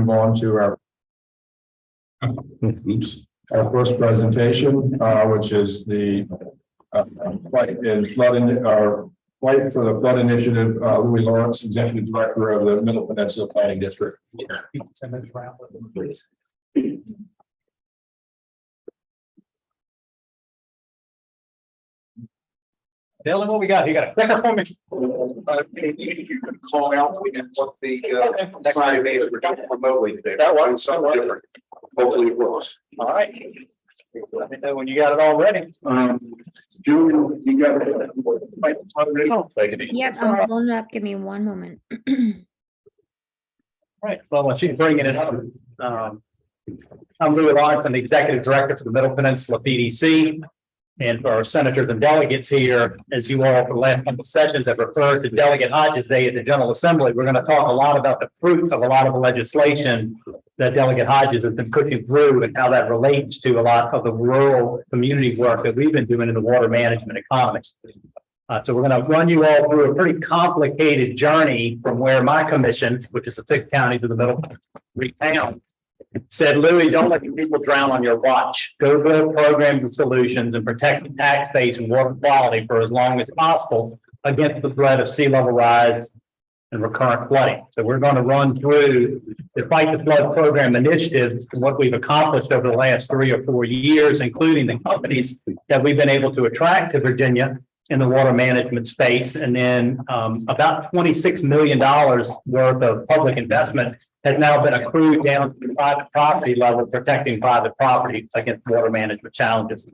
Move on to our first presentation, which is the fight for the flood initiative. Louis Lawrence, Executive Director of the Middle Peninsula Planning District. Dylan, what we got? You got a clicker for me? You can call out what the next Friday we're doing remotely today. That was something different. Hopefully it works. All right. Let me know when you got it all ready. June, you got it. Take it easy. Yep, I'm pulling it up. Give me one moment. Right. Well, while she's bringing it up, I'm Louis Lawrence. I'm the Executive Director for the Middle Peninsula PDC. And for our senators and delegates here, as you all for the last couple of sessions have referred to Delegate Hodges Day at the General Assembly, we're going to talk a lot about the fruits of a lot of the legislation that Delegate Hodges has been pushing through and how that relates to a lot of the rural community work that we've been doing in the water management economy. So we're going to run you all through a pretty complicated journey from where my commission, which is the 6 counties of the middle, town, said, Louis, don't let the people drown on your watch. Go build programs and solutions and protect the tax base and water quality for as long as possible against the threat of sea level rise and recurrent flooding. So we're going to run through the Fight the Flood Program initiative and what we've accomplished over the last 3 or 4 years, including the companies that we've been able to attract to Virginia in the water management space. And then about $26 million worth of public investment has now been accrued down to the private property level, protecting private property against water management challenges.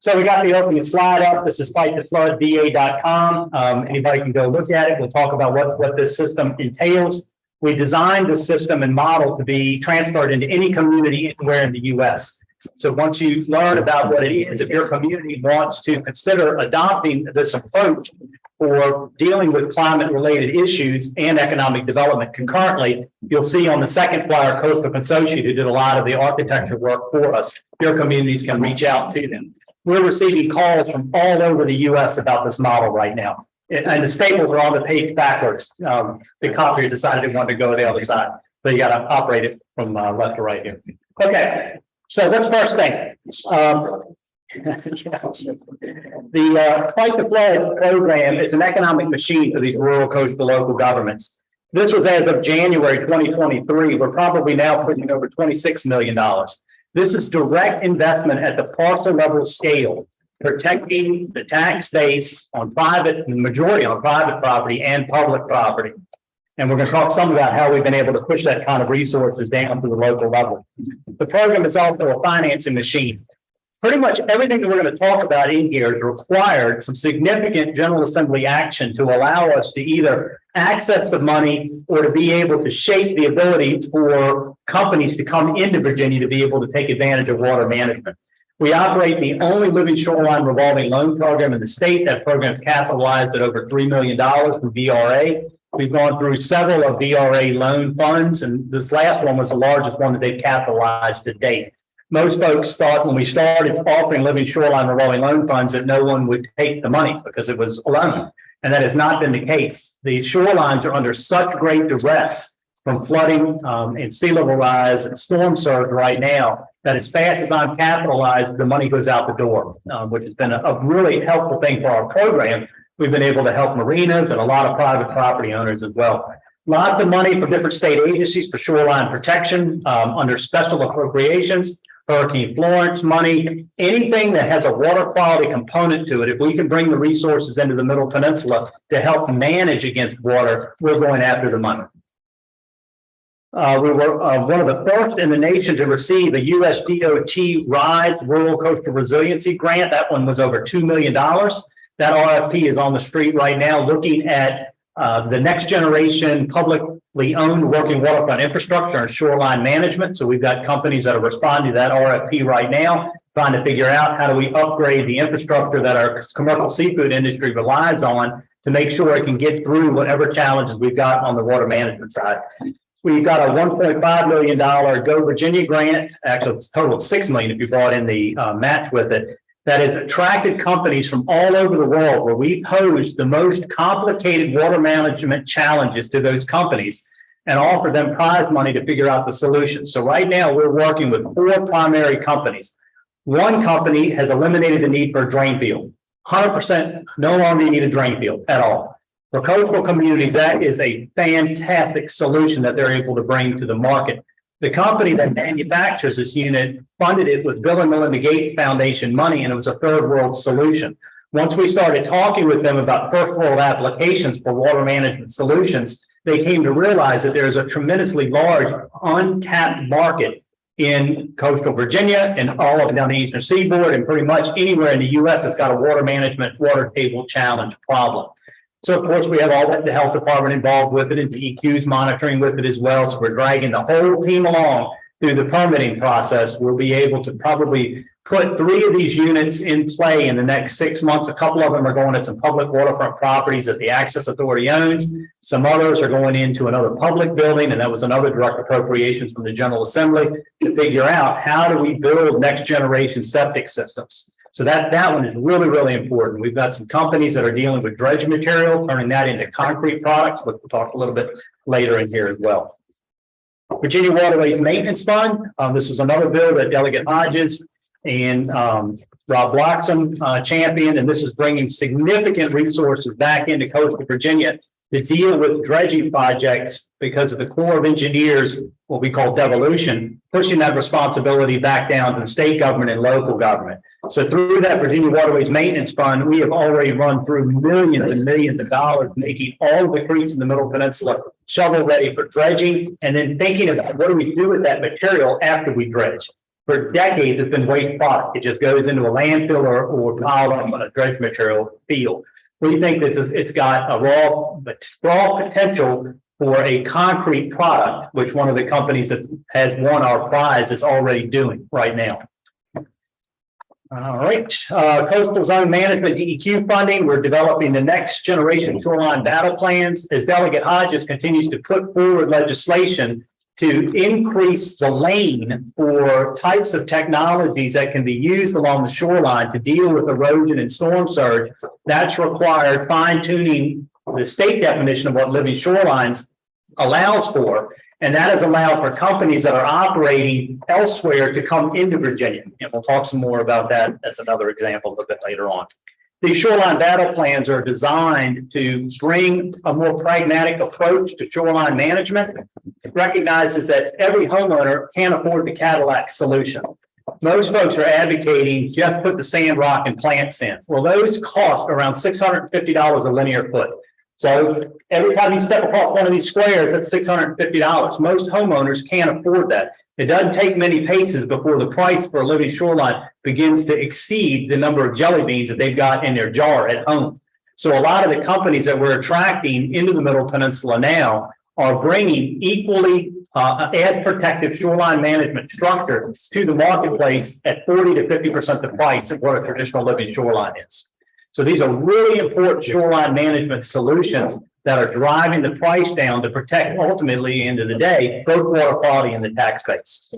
So we got the opening slide up. This is fightthefloodva.com. Anybody can go look at it. We'll talk about what this system entails. We designed the system and model to be transferred into any community anywhere in the U.S. So once you learn about what it is, if your community wants to consider adopting this approach for dealing with climate-related issues and economic development concurrently, you'll see on the second flyer, Coastal Consortium, who did a lot of the architecture work for us. Your communities can reach out to them. We're receiving calls from all over the U.S. about this model right now. And the staples are on the page backwards. The copier decided it wanted to go the other side. So you got to operate it from left to right here. Okay. So what's first thing? The Fight the Flood program is an economic machine for these rural coastal local governments. This was as of January 2023. We're probably now pushing over $26 million. This is direct investment at the parcel level scale, protecting the tax base on private, the majority on private property and public property. And we're going to talk some about how we've been able to push that kind of resources down to the local level. The program is also a financing machine. Pretty much everything that we're going to talk about in here has required some significant General Assembly action to allow us to either access the money or to be able to shape the ability for companies to come into Virginia to be able to take advantage of water management. We operate the only living shoreline revolving loan program in the state. That program is capitalized at over $3 million from VRA. We've gone through several of VRA loan funds, and this last one was the largest one that they've capitalized to date. Most folks thought when we started offering living shoreline revolving loan funds that no one would take the money because it was a loan. And that has not been the case. The shorelines are under such great duress from flooding and sea level rise and storm surge right now that as fast as I'm capitalized, the money goes out the door, which has been a really helpful thing for our program. We've been able to help marinas and a lot of private property owners as well. Lots of money for different state agencies for shoreline protection under special appropriations, Hurricane Florence money, anything that has a water quality component to it. If we can bring the resources into the Middle Peninsula to help manage against water, we're going after the money. We were one of the first in the nation to receive a USDOT RISE Rural Coastal Resiliency Grant. That one was over $2 million. That RFP is on the street right now looking at the next generation publicly owned working waterfront infrastructure and shoreline management. So we've got companies that are responding to that RFP right now, trying to figure out how do we upgrade the infrastructure that our commercial seafood industry relies on to make sure it can get through whatever challenges we've got on the water management side. We've got a $1.5 million Go Virginia grant, actually it's a total of $6 million if you brought in the match with it, that has attracted companies from all over the world where we pose the most complicated water management challenges to those companies. and offer them prize money to figure out the solution. So right now, we're working with 4 primary companies. One company has eliminated the need for a drain field. 100% no longer need a drain field at all. For coastal communities, that is a fantastic solution that they're able to bring to the market. The company that manufactures this unit funded it with Bill and Melinda Gates Foundation money, and it was a third world solution. Once we started talking with them about first world applications for water management solutions, they came to realize that there's a tremendously large untapped market in coastal Virginia and all up and down the eastern seaboard, and pretty much anywhere in the U.S. that's got a water management, water table challenge problem. So, of course, we have all the health department involved with it, and DEQ's monitoring with it as well. So we're dragging the whole team along through the permitting process. We'll be able to probably put 3 of these units in play in the next 6 months. A couple of them are going at some public waterfront properties that the Access Authority owns. Some others are going into another public building, and that was another direct appropriations from the General Assembly to figure out how do we build next generation septic systems. So that one is really, really important. We've got some companies that are dealing with dredge material, turning that into concrete products, but we'll talk a little bit later in here as well. Virginia Waterways Maintenance Fund. This was another bill that Delegate Hodges and Rob Bloxham championed, and this is bringing significant resources back into coastal Virginia to deal with dredging projects because of the Corps of Engineers, what we call devolution, pushing that responsibility back down to the state government and local government. So through that Virginia Waterways Maintenance Fund, we have already run through millions and millions of dollars, making all of the creeks in the Middle Peninsula shovel ready for dredging, and then thinking about what do we do with that material after we dredge. For decades, it's been waste product. It just goes into a landfill or piled up on a dredge material field. We think that it's got a raw potential for a concrete product, which one of the companies that has won our prize is already doing right now. All right, coastal zone management DEQ funding. We're developing the next generation shoreline battle plans as Delegate Hodges continues to put forward legislation to increase the lane for types of technologies that can be used along the shoreline to deal with erosion and storm surge. That's required fine tuning the state definition of what living shorelines allows for. And that has allowed for companies that are operating elsewhere to come into Virginia. And we'll talk some more about that as another example a little bit later on. These shoreline battle plans are designed to bring a more pragmatic approach to shoreline management. It recognizes that every homeowner can't afford the Cadillac solution. Most folks are advocating just put the sand, rock, and plants in. Well, those cost around $650 a linear foot. So every time you step across one of these squares, that's $650. Most homeowners can't afford that. It doesn't take many paces before the price for a living shoreline begins to exceed the number of jelly beans that they've got in their jar at home. So a lot of the companies that we're attracting into the Middle Peninsula now are bringing equally as protective shoreline management structure to the marketplace at 40 to 50% the price of what a traditional living shoreline is. So these are really important shoreline management solutions that are driving the price down to protect ultimately, end of the day, both water quality and the tax base.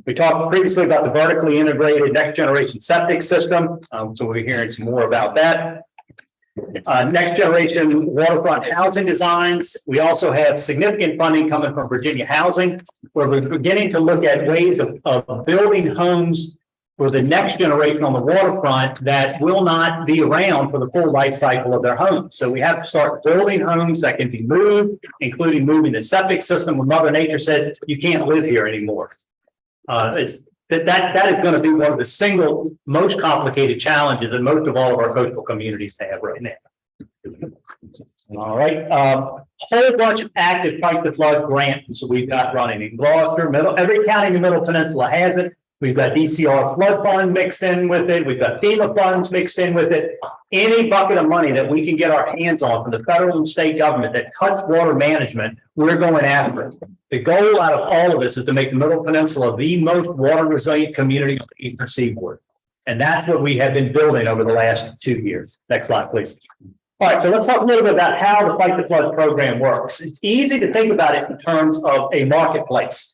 We talked previously about the vertically integrated next generation septic system. So we're hearing some more about that. Next generation waterfront housing designs. We also have significant funding coming from Virginia Housing, where we're beginning to look at ways of building homes for the next generation on the waterfront that will not be around for the full life cycle of their home. So we have to start building homes that can be moved, including moving the septic system when Mother Nature says you can't live here anymore. That is going to be one of the single most complicated challenges that most of all of our coastal communities have right now. All right, whole bunch of active fight the flood grants we've got running in Gloucester, every county in the Middle Peninsula has it. We've got DCR flood fund mixed in with it. We've got FEMA funds mixed in with it. Any bucket of money that we can get our hands on from the federal and state government that cuts water management, we're going after it. The goal out of all of this is to make the Middle Peninsula the most water resilient community on the eastern seaboard. And that's what we have been building over the last 2 years. Next slide, please. All right, so let's talk a little bit about how the Fight the Flood program works. It's easy to think about it in terms of a marketplace.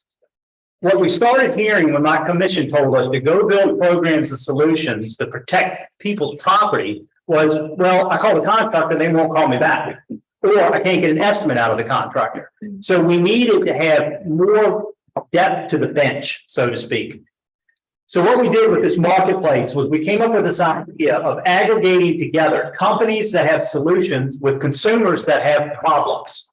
What we started hearing when my commission told us to go build programs and solutions to protect people's property was, well, I call the contractor, they won't call me back. or I can't get an estimate out of the contractor. So we needed to have more depth to the bench, so to speak. So what we did with this marketplace was we came up with this idea of aggregating together companies that have solutions with consumers that have problems.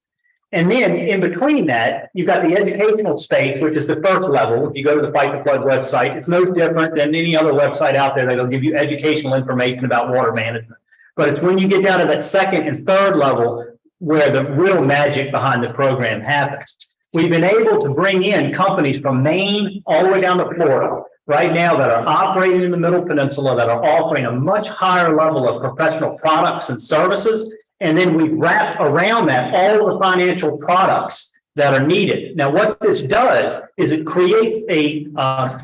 And then in between that, you've got the educational space, which is the first level. If you go to the Fight the Flood website, it's no different than any other website out there that'll give you educational information about water management. But it's when you get down to that second and third level where the real magic behind the program happens. We've been able to bring in companies from Maine all the way down to Florida right now that are operating in the Middle Peninsula, that are offering a much higher level of professional products and services. And then we wrap around that all the financial products that are needed. Now, what this does is it creates a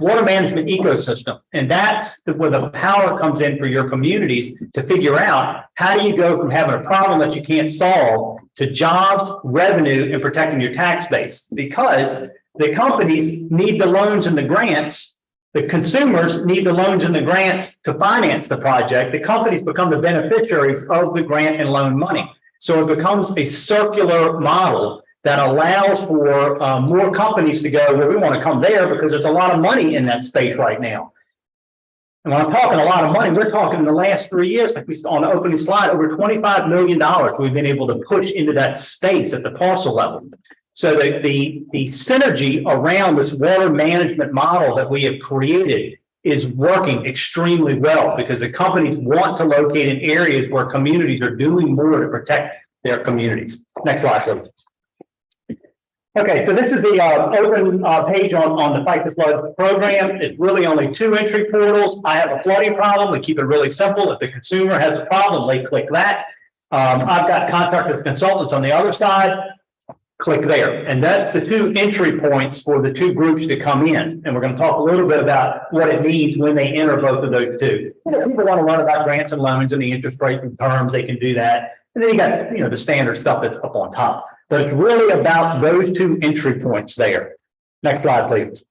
water management ecosystem. And that's where the power comes in for your communities to figure out how do you go from having a problem that you can't solve to jobs, revenue, and protecting your tax base. Because the companies need the loans and the grants. The consumers need the loans and the grants to finance the project. The companies become the beneficiaries of the grant and loan money. So it becomes a circular model that allows for more companies to go, well, we want to come there because there's a lot of money in that space right now. And when I'm talking a lot of money, we're talking in the last 3 years, like we saw on the opening slide, over $25 million we've been able to push into that space at the parcel level. So the synergy around this water management model that we have created is working extremely well because the companies want to locate in areas where communities are doing more to protect their communities. Next slide, please. Okay, so this is the open page on the Fight the Flood program. It's really only 2 entry portals. I have a flooding problem. We keep it really simple. If the consumer has a problem, they click that. I've got contractors, consultants on the other side. Click there. And that's the 2 entry points for the 2 groups to come in. And we're going to talk a little bit about what it means when they enter both of those 2. People want to learn about grants and loans and the interest rate and terms, they can do that. And then you got, the standard stuff that's up on top. But it's really about those 2 entry points there. Next slide, please.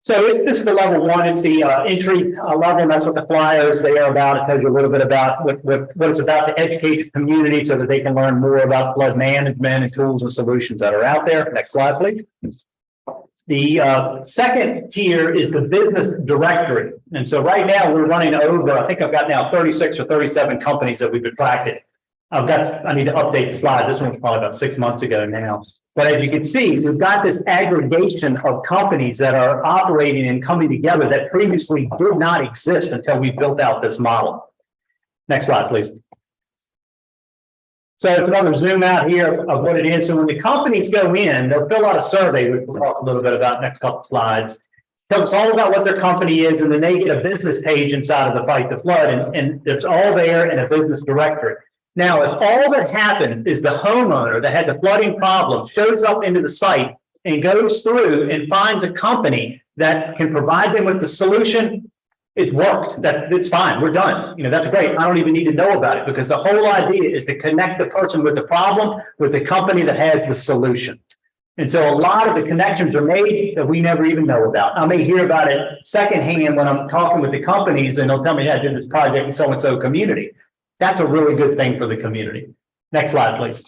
So this is the level 1. It's the entry level, and that's what the flyers they are about. It tells you a little bit about what it's about to educate the community so that they can learn more about flood management and tools and solutions that are out there. Next slide, please. The second tier is the business directory. And so right now we're running over, I think I've got now 36 or 37 companies that we've attracted. I need to update the slide. This one was probably about 6 months ago now. But as you can see, we've got this aggregation of companies that are operating and coming together that previously did not exist until we built out this model. Next slide, please. So it's another zoom out here of what it is. So when the companies go in, they'll fill out a survey, which we'll talk a little bit about next couple of slides. Tell us all about what their company is, and then they get a business page inside of the Fight the Flood, and it's all there in a business directory. Now, if all that happens is the homeowner that had the flooding problem shows up into the site and goes through and finds a company that can provide them with the solution, it's worked. It's fine. We're done. That's great. I don't even need to know about it because the whole idea is to connect the person with the problem with the company that has the solution. And so a lot of the connections are made that we never even know about. I may hear about it secondhand when I'm talking with the companies and they'll tell me, yeah, I did this project in so-and-so community. That's a really good thing for the community. Next slide, please.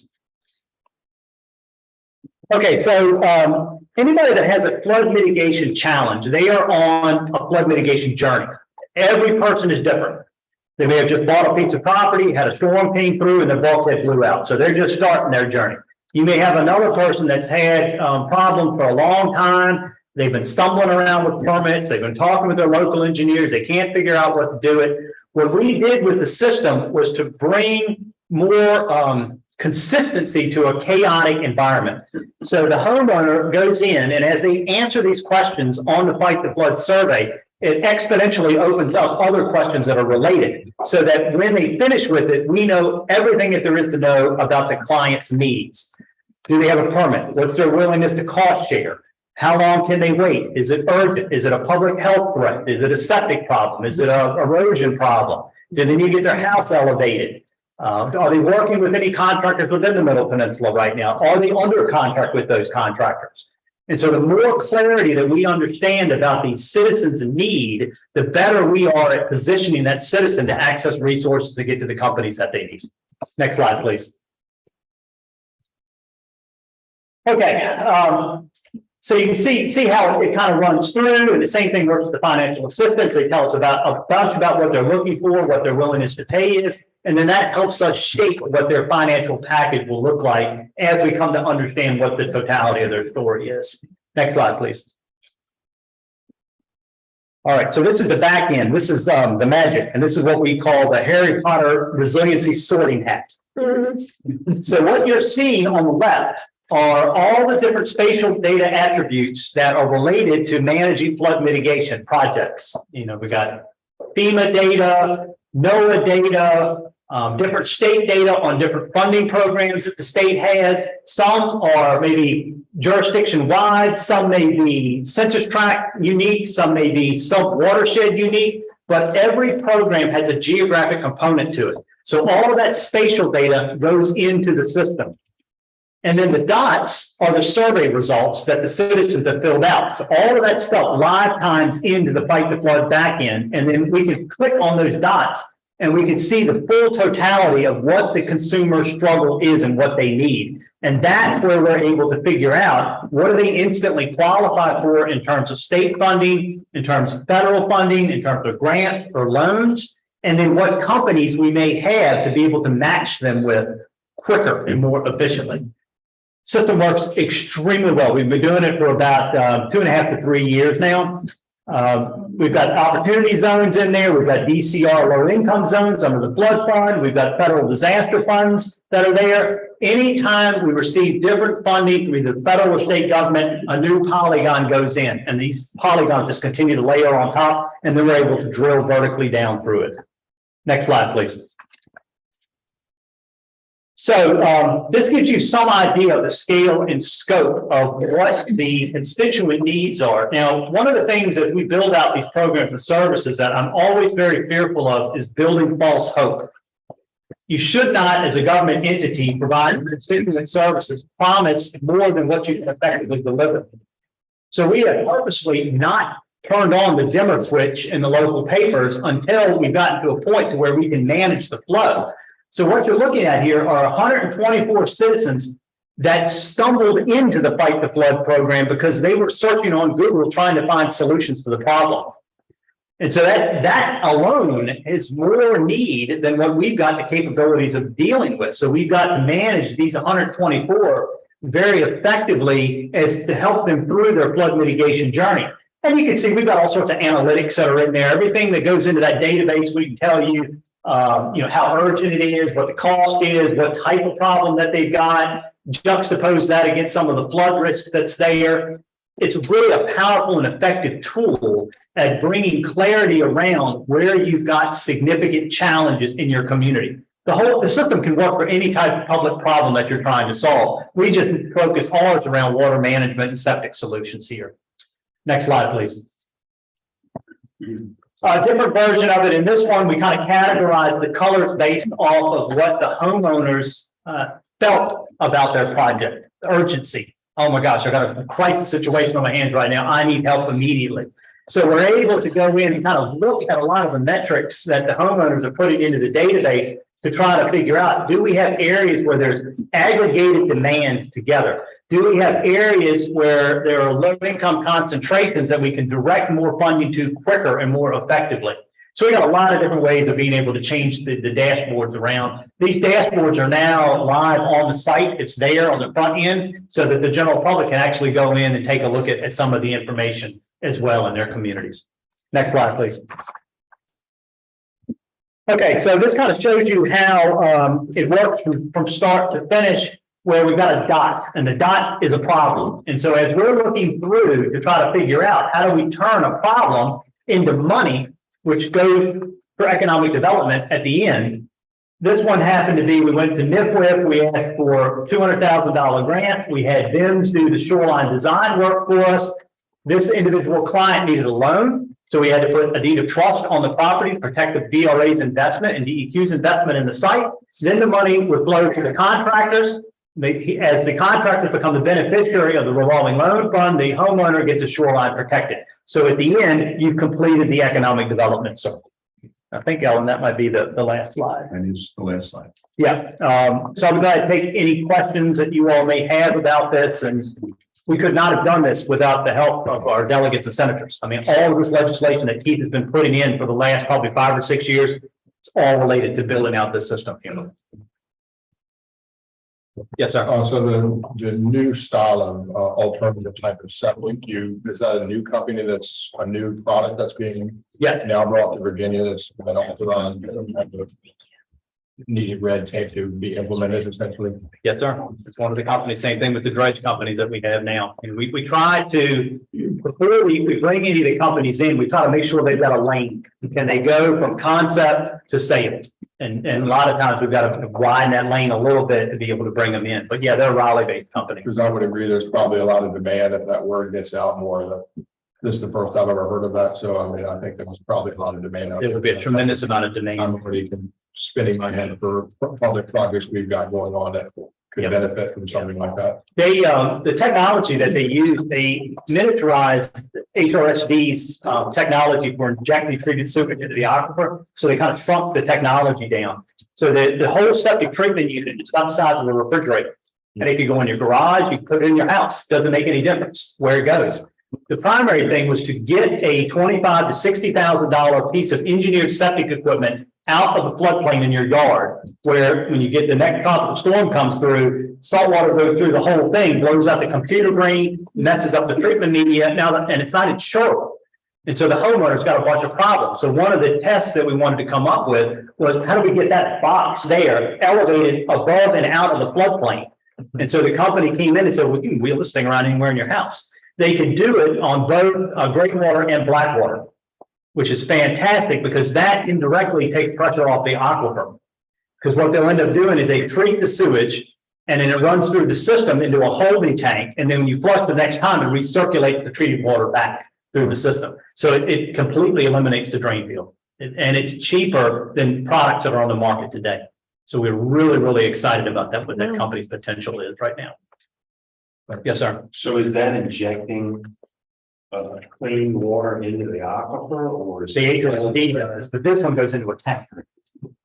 Okay, so anybody that has a flood mitigation challenge, they are on a flood mitigation journey. Every person is different. They may have just bought a piece of property, had a storm came through, and their bulkhead blew out. So they're just starting their journey. You may have another person that's had problems for a long time. They've been stumbling around with permits. They've been talking with their local engineers. They can't figure out what to do it. What we did with the system was to bring more consistency to a chaotic environment. So the homeowner goes in, and as they answer these questions on the Fight the Flood survey, it exponentially opens up other questions that are related so that when they finish with it, we know everything that there is to know about the client's needs. Do they have a permit? What's their willingness to cost share? How long can they wait? Is it urgent? Is it a public health threat? Is it a septic problem? Is it an erosion problem? Do they need to get their house elevated? Are they working with any contractors within the Middle Peninsula right now? Are they under contract with those contractors? And so the more clarity that we understand about these citizens' need, the better we are at positioning that citizen to access resources to get to the companies that they need. Next slide, please. Okay, so you can see how it kind of runs through, and the same thing works with the financial assistance. They tell us about a bunch about what they're looking for, what their willingness to pay is, and then that helps us shape what their financial package will look like as we come to understand what the totality of their story is. Next slide, please. All right, so this is the back end. This is the magic, and this is what we call the Harry Potter resiliency sorting hat. So what you're seeing on the left are all the different spatial data attributes that are related to managing flood mitigation projects. You know, we got FEMA data, NOAA data, different state data on different funding programs that the state has. Some are maybe jurisdiction wide, some may be census tract unique, some may be sub-watershed unique, but every program has a geographic component to it. So all of that spatial data goes into the system. And then the dots are the survey results that the citizens have filled out. So all of that stuff live times into the Fight the Flood backend. And then we can click on those dots and we can see the full totality of what the consumer struggle is and what they need. And that's where we're able to figure out what do they instantly qualify for in terms of state funding, in terms of federal funding, in terms of grants or loans, and then what companies we may have to be able to match them with quicker and more efficiently. System works extremely well. We've been doing it for about 2.5 to 3 years now. We've got opportunity zones in there. We've got DCR low income zones under the flood fund. We've got federal disaster funds that are there. Anytime we receive different funding from either the federal or state government, a new polygon goes in, and these polygons just continue to layer on top, and then we're able to drill vertically down through it. Next slide, please. So this gives you some idea of the scale and scope of what the constituent needs are. Now, one of the things that we build out these programs and services that I'm always very fearful of is building false hope. You should not, as a government entity, provide constituent services promise more than what you can effectively deliver. So we have purposely not turned on the dimmer switch in the local papers until we've gotten to a point to where we can manage the flow. So what you're looking at here are 124 citizens that stumbled into the Fight the Flood program because they were searching on Google trying to find solutions to the problem. And so that alone is more need than what we've got the capabilities of dealing with. So we've got to manage these 124 very effectively as to help them through their flood mitigation journey. And you can see we've got all sorts of analytics that are in there. Everything that goes into that database, we can tell you, how urgent it is, what the cost is, what type of problem that they've got, juxtapose that against some of the flood risk that's there. It's really a powerful and effective tool at bringing clarity around where you've got significant challenges in your community. The system can work for any type of public problem that you're trying to solve. We just focus ours around water management and septic solutions here. Next slide, please. A different version of it. In this one, we kind of categorize the colors based off of what the homeowners felt about their project, the urgency. Oh my gosh, I've got a crisis situation on my hands right now. I need help immediately. So we're able to go in and kind of look at a lot of the metrics that the homeowners are putting into the database to try to figure out, do we have areas where there's aggregated demand together? Do we have areas where there are low income concentrations that we can direct more funding to quicker and more effectively? So we got a lot of different ways of being able to change the dashboards around. These dashboards are now live on the site. It's there on the front end so that the general public can actually go in and take a look at some of the information as well in their communities. Next slide, please. Okay, so this kind of shows you how it works from start to finish, where we've got a dot, and the dot is a problem. And so as we're looking through to try to figure out how do we turn a problem into money, which goes for economic development at the end, this one happened to be, we went to NIFWIP, we asked for a $200,000 grant. We had BIMS do the shoreline design work for us. This individual client needed a loan, so we had to put a deed of trust on the property to protect the DRA's investment and DEQ's investment in the site. Then the money would flow to the contractors. As the contractors become the beneficiary of the revolving loan fund, the homeowner gets a shoreline protected. So at the end, you've completed the economic development circle. I think, Ellen, that might be the last slide. And it's the last slide. Yeah, so I'm glad to take any questions that you all may have about this, and we could not have done this without the help of our delegates and senators. I mean, all of this legislation that Keith has been putting in for the last probably 5 or 6 years, it's all related to building out this system. Yes, sir. So the new style of alternative type of septic, is that a new company that's a new product that's being Yes, now brought to Virginia that's been authorized? Needed red tape to be implemented essentially. yes, sir. It's one of the companies, same thing with the dredge companies that we have now. And we try to, before we bring any of the companies in, we try to make sure they've got a lane. Can they go from concept to sale? And a lot of times we've got to widen that lane a little bit to be able to bring them in. But yeah, they're a Raleigh-based company. Because I would agree, there's probably a lot of demand if that word gets out more. This is the first I've ever heard of that. So I mean, I think there's probably a lot of demand. There will be a tremendous amount of demand. I'm already spinning my head for public projects we've got going on that could Yep. benefit from something like that. They, the technology that they use, they miniaturized HRSD's technology for injecting treated sewage into the aquifer. So they kind of shrunk the technology down. So the whole septic treatment unit is about the size of a refrigerator. And it could go in your garage, you can put it in your house. Doesn't make any difference where it goes. The primary thing was to get a $25,000 to $60,000 piece of engineered septic equipment out of the floodplain in your yard, where when you get the next tropical storm comes through, salt water goes through the whole thing, blows out the computer grain, messes up the treatment media now, and it's not insured. And so the homeowner's got a bunch of problems. So one of the tests that we wanted to come up with was how do we get that box there elevated above and out of the floodplain? And so the company came in and said, we can wheel this thing around anywhere in your house. They can do it on both gray water and black water, which is fantastic because that indirectly takes pressure off the aquifer. Because what they'll end up doing is they treat the sewage and then it runs through the system into a holding tank. And then when you flush the next time, it recirculates the treated water back through the system. So it completely eliminates the drain field. And it's cheaper than products that are on the market today. So we're really, really excited about that, what that company's potential is right now. Yes, sir. So is that injecting clean water into the aquifer, or is The HRSD does, but this one goes into a tank.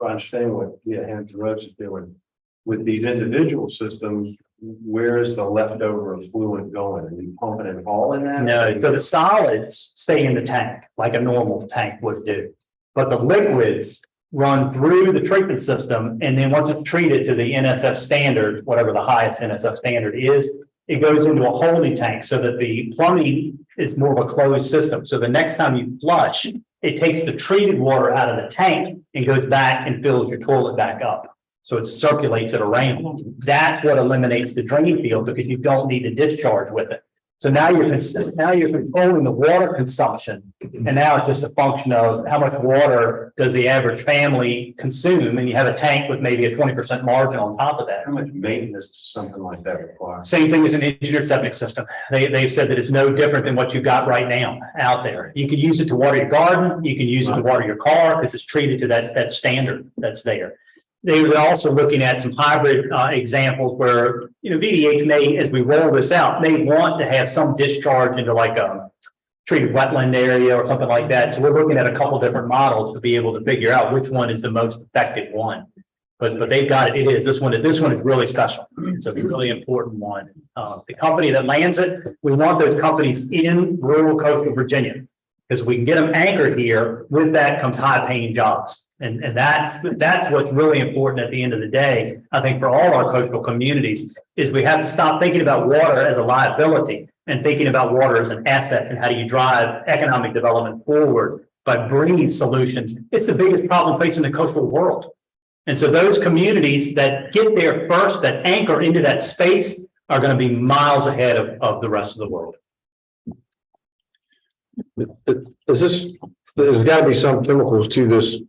I understand what Hampton Roads is doing with these individual systems? Where is the leftover fluid going? Are you pumping it all in that? No, so the solids stay in the tank like a normal tank would do. But the liquids run through the treatment system, and then once it's treated to the NSF standard, whatever the highest NSF standard is, it goes into a holding tank so that the plumbing is more of a closed system. So the next time you flush, it takes the treated water out of the tank and goes back and fills your toilet back up. So it circulates it around. That's what eliminates the drain field because you don't need to discharge with it. So now you're controlling the water consumption. And now it's just a function of how much water does the average family consume? And you have a tank with maybe a 20% margin on top of that. How much maintenance does something like that require? Same thing as an engineered septic system. They've said that it's no different than what you've got right now out there. You can use it to water your garden. You can use it to water your car because it's treated to that standard that's there. They were also looking at some hybrid examples where, VDH may, as we roll this out, may want to have some discharge into like a treated wetland area or something like that. So we're looking at a couple different models to be able to figure out which one is the most effective one. But they've got it. It is this one is really special. It's a really important one. The company that lands it, we want those companies in rural coastal Virginia because we can get them anchored here. With that comes high paying jobs. And that's what's really important at the end of the day. I think for all our coastal communities is we have to stop thinking about water as a liability and thinking about water as an asset and how do you drive economic development forward by bringing solutions. It's the biggest problem facing the coastal world. And so those communities that get there first, that anchor into that space are going to be miles ahead of the rest of the world. There's got to be some chemicals to this.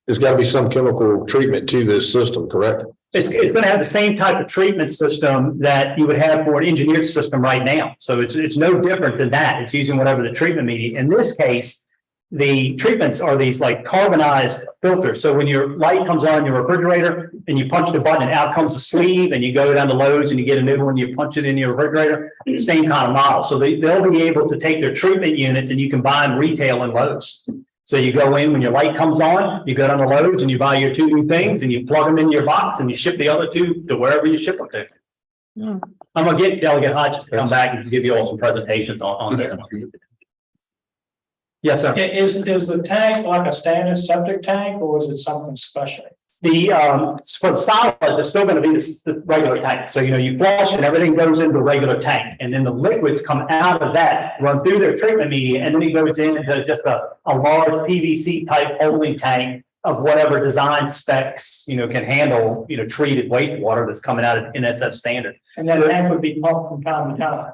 There's got to be some chemical treatment to this system, correct? It's going to have the same type of treatment system that you would have for an engineered system right now. So it's no different than that. It's using whatever the treatment media. In this case, the treatments are these like carbonized filters. So when your light comes on in your refrigerator and you punch the button and out comes the sleeve and you go down to Lowe's and you get a new one, you punch it in your refrigerator, same kind of model. So they'll be able to take their treatment units and you can buy them retail in Lowe's. So you go in when your light comes on, you go down the Lowe's and you buy your 2 new things and you plug them in your box and you ship the other 2 to wherever you ship them to. Hmm. I'm gonna get Delegate Hodges to come back and give you all some presentations on that. Yes, sir. Is the tank like a standard septic tank or is it something special? The, for the solids, it's still gonna be the regular tank. So, you flush and everything goes into the regular tank. And then the liquids come out of that, run through their treatment media, and then it goes into just a large PVC type holding tank of whatever design specs, can handle, treated wastewater that's coming out of NSF standard. And that tank would be pumped from time to time.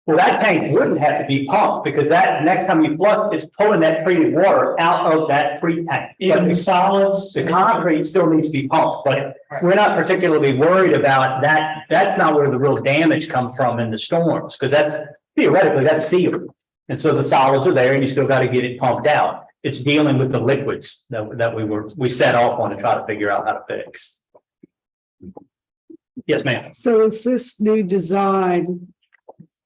Well, that tank wouldn't have to be pumped because that next time you flush, it's pulling that treated water out of that pre-tank. Even the solids. The concrete still needs to be pumped, but we're not particularly worried about that. That's not where the real damage comes from in the storms, because that's theoretically that's sealed. And so the solids are there and you still got to get it pumped out. It's dealing with the liquids that we set off on to try to figure out how to fix. Yes, ma'am. So is this new design,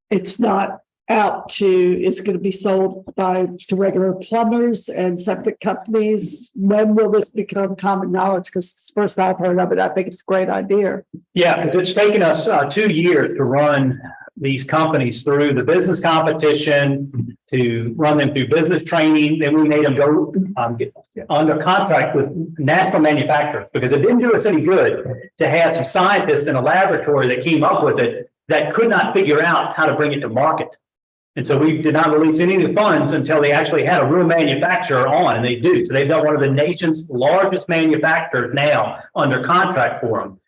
it's not out to, it's going to be sold to regular plumbers and septic companies? When will this become common knowledge? Because it's the first I've heard of it. I think it's a great idea. Yeah, because it's taken us 2 years to run these companies through the business competition, to run them through business training. Then we made them go get under contract with natural manufacturers, because it didn't do us any good to have some scientists in a laboratory that came up with it that could not figure out how to bring it to market. And so we did not release any of the funds until they actually had a real manufacturer on, and they do. So they've got one of the nation's largest manufacturers now under contract for them.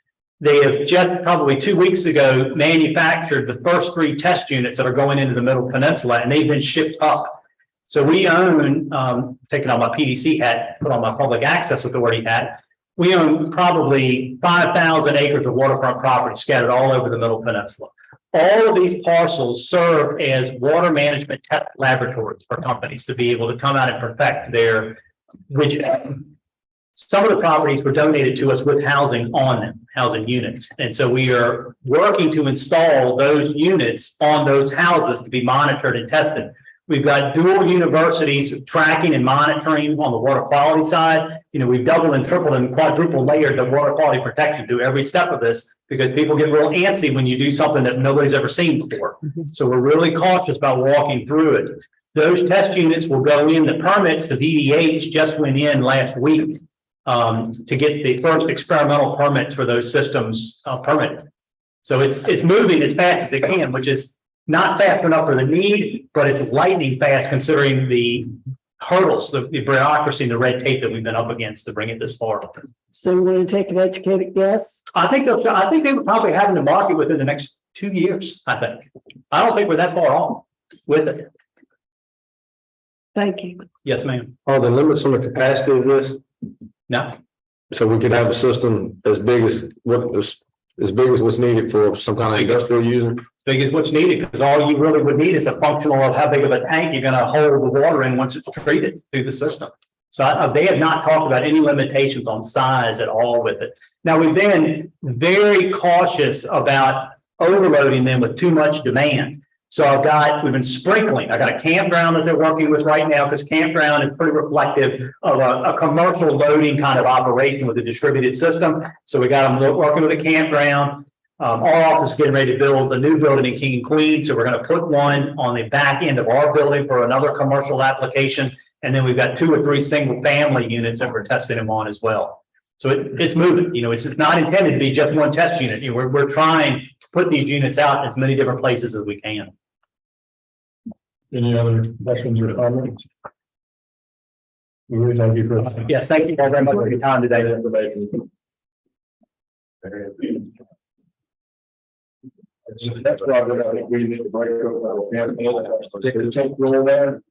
They have just probably 2 weeks ago manufactured the first 3 test units that are going into the Middle Peninsula, and they've been shipped up. So we own, taking on my PDC hat, put on my public access authority hat, we own probably 5,000 acres of waterfront property scattered all over the Middle Peninsula. All of these parcels serve as water management test laboratories for companies to be able to come out and perfect their widget. Some of the properties were donated to us with housing on them, housing units. And so we are working to install those units on those houses to be monitored and tested. We've got dual universities tracking and monitoring on the water quality side. We've doubled and tripled and quadruple layered the water quality protection through every step of this, because people get real antsy when you do something that nobody's ever seen before. So we're really cautious about walking through it. Those test units will go in. The permits, the VDH just went in last week to get the first experimental permits for those systems permitted. So it's moving as fast as it can, which is not fast enough for the need, but it's lightning fast considering the hurdles, the bureaucracy and the red tape that we've been up against to bring it this far. So you're going to take an educated guess? I think they would probably have in the market within the next 2 years. I don't think we're that far off with it. Thank you. Yes, ma'am. Are the limits on the capacity of this? No, So we could have a system as big as what's needed for some kind of industrial user? as big as what's needed, because all you really would need is a functional of how big of a tank you're going to hold the water in once it's treated through the system. So they have not talked about any limitations on size at all with it. Now, we've been very cautious about overloading them with too much demand. So we've been sprinkling. I got a campground that they're working with right now, because campground is pretty reflective of a commercial loading kind of operation with a distributed system. So we got them working with a campground. Our office is getting ready to build a new building in King and Queen. So we're going to put one on the back end of our building for another commercial application. And then we've got 2 or 3 single family units that we're testing them on as well. So it's moving. It's not intended to be just one test unit. We're trying to put these units out in as many different places as we can. Any other questions or comments? We really thank you for. Yes, thank you all very much for your time today. That's probably, I think we need to break up. Take the tape roll there.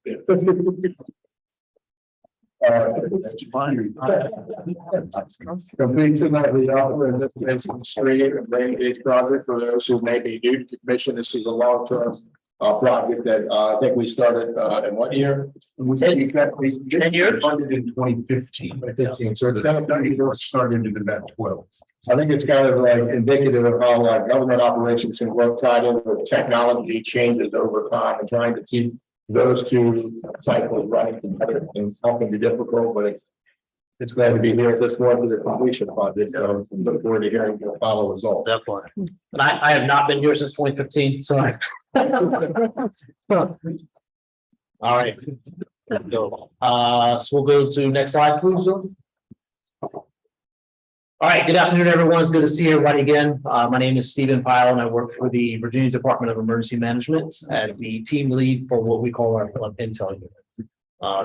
Completion of the offer in this Basin Street and Rain Gauge project. For those who may be new to the commission, this is a long-term project that I think we started in what year? We said you got 10 years funded in 2015. So it's kind of done started in about 12. I think it's kind of like indicative of how like government operations can work tied in with technology changes over time and trying to keep those two cycles running together and often be difficult, but it's glad to be here at this point for the completion project. So look forward to hearing the final result. Definitely. And I have not been here since 2015, so. All right. Let's go. So we'll go to next slide, please. Zoe. All right, good afternoon, everyone. It's good to see everybody again. My name is Stephen Pyle, and I work for the Virginia Department of Emergency Management as the team lead for what we call our flood intel unit.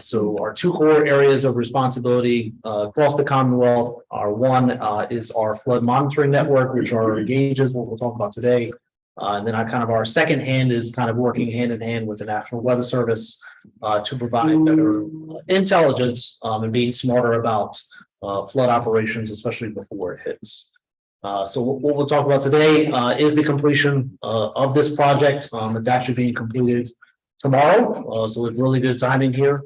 So our two core areas of responsibility across the Commonwealth are one is our flood monitoring network, which are gauges, what we'll talk about today. And then our second hand is kind of working hand in hand with the National Weather Service to provide better intelligence and being smarter about flood operations, especially before it hits. So what we'll talk about today is the completion of this project. It's actually being completed tomorrow, so it's really good timing here.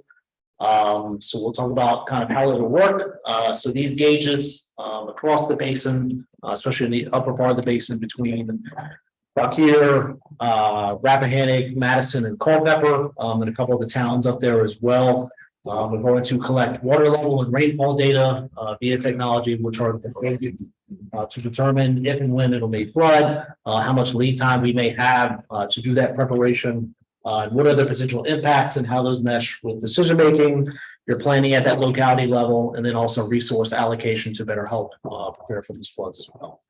So we'll talk about kind of how it will work. So these gauges across the basin, especially in the upper part of the basin between Fauquier, Rappahannock, Madison, and Culpeper, and a couple of the towns up there as well. We're going to collect water level and rainfall data via technology, which are to determine if and when it'll may flood, how much lead time we may have to do that preparation, and what are the potential impacts and how those mesh with decision making, your planning at that locality level, and then also resource allocation to better help prepare for these floods as well.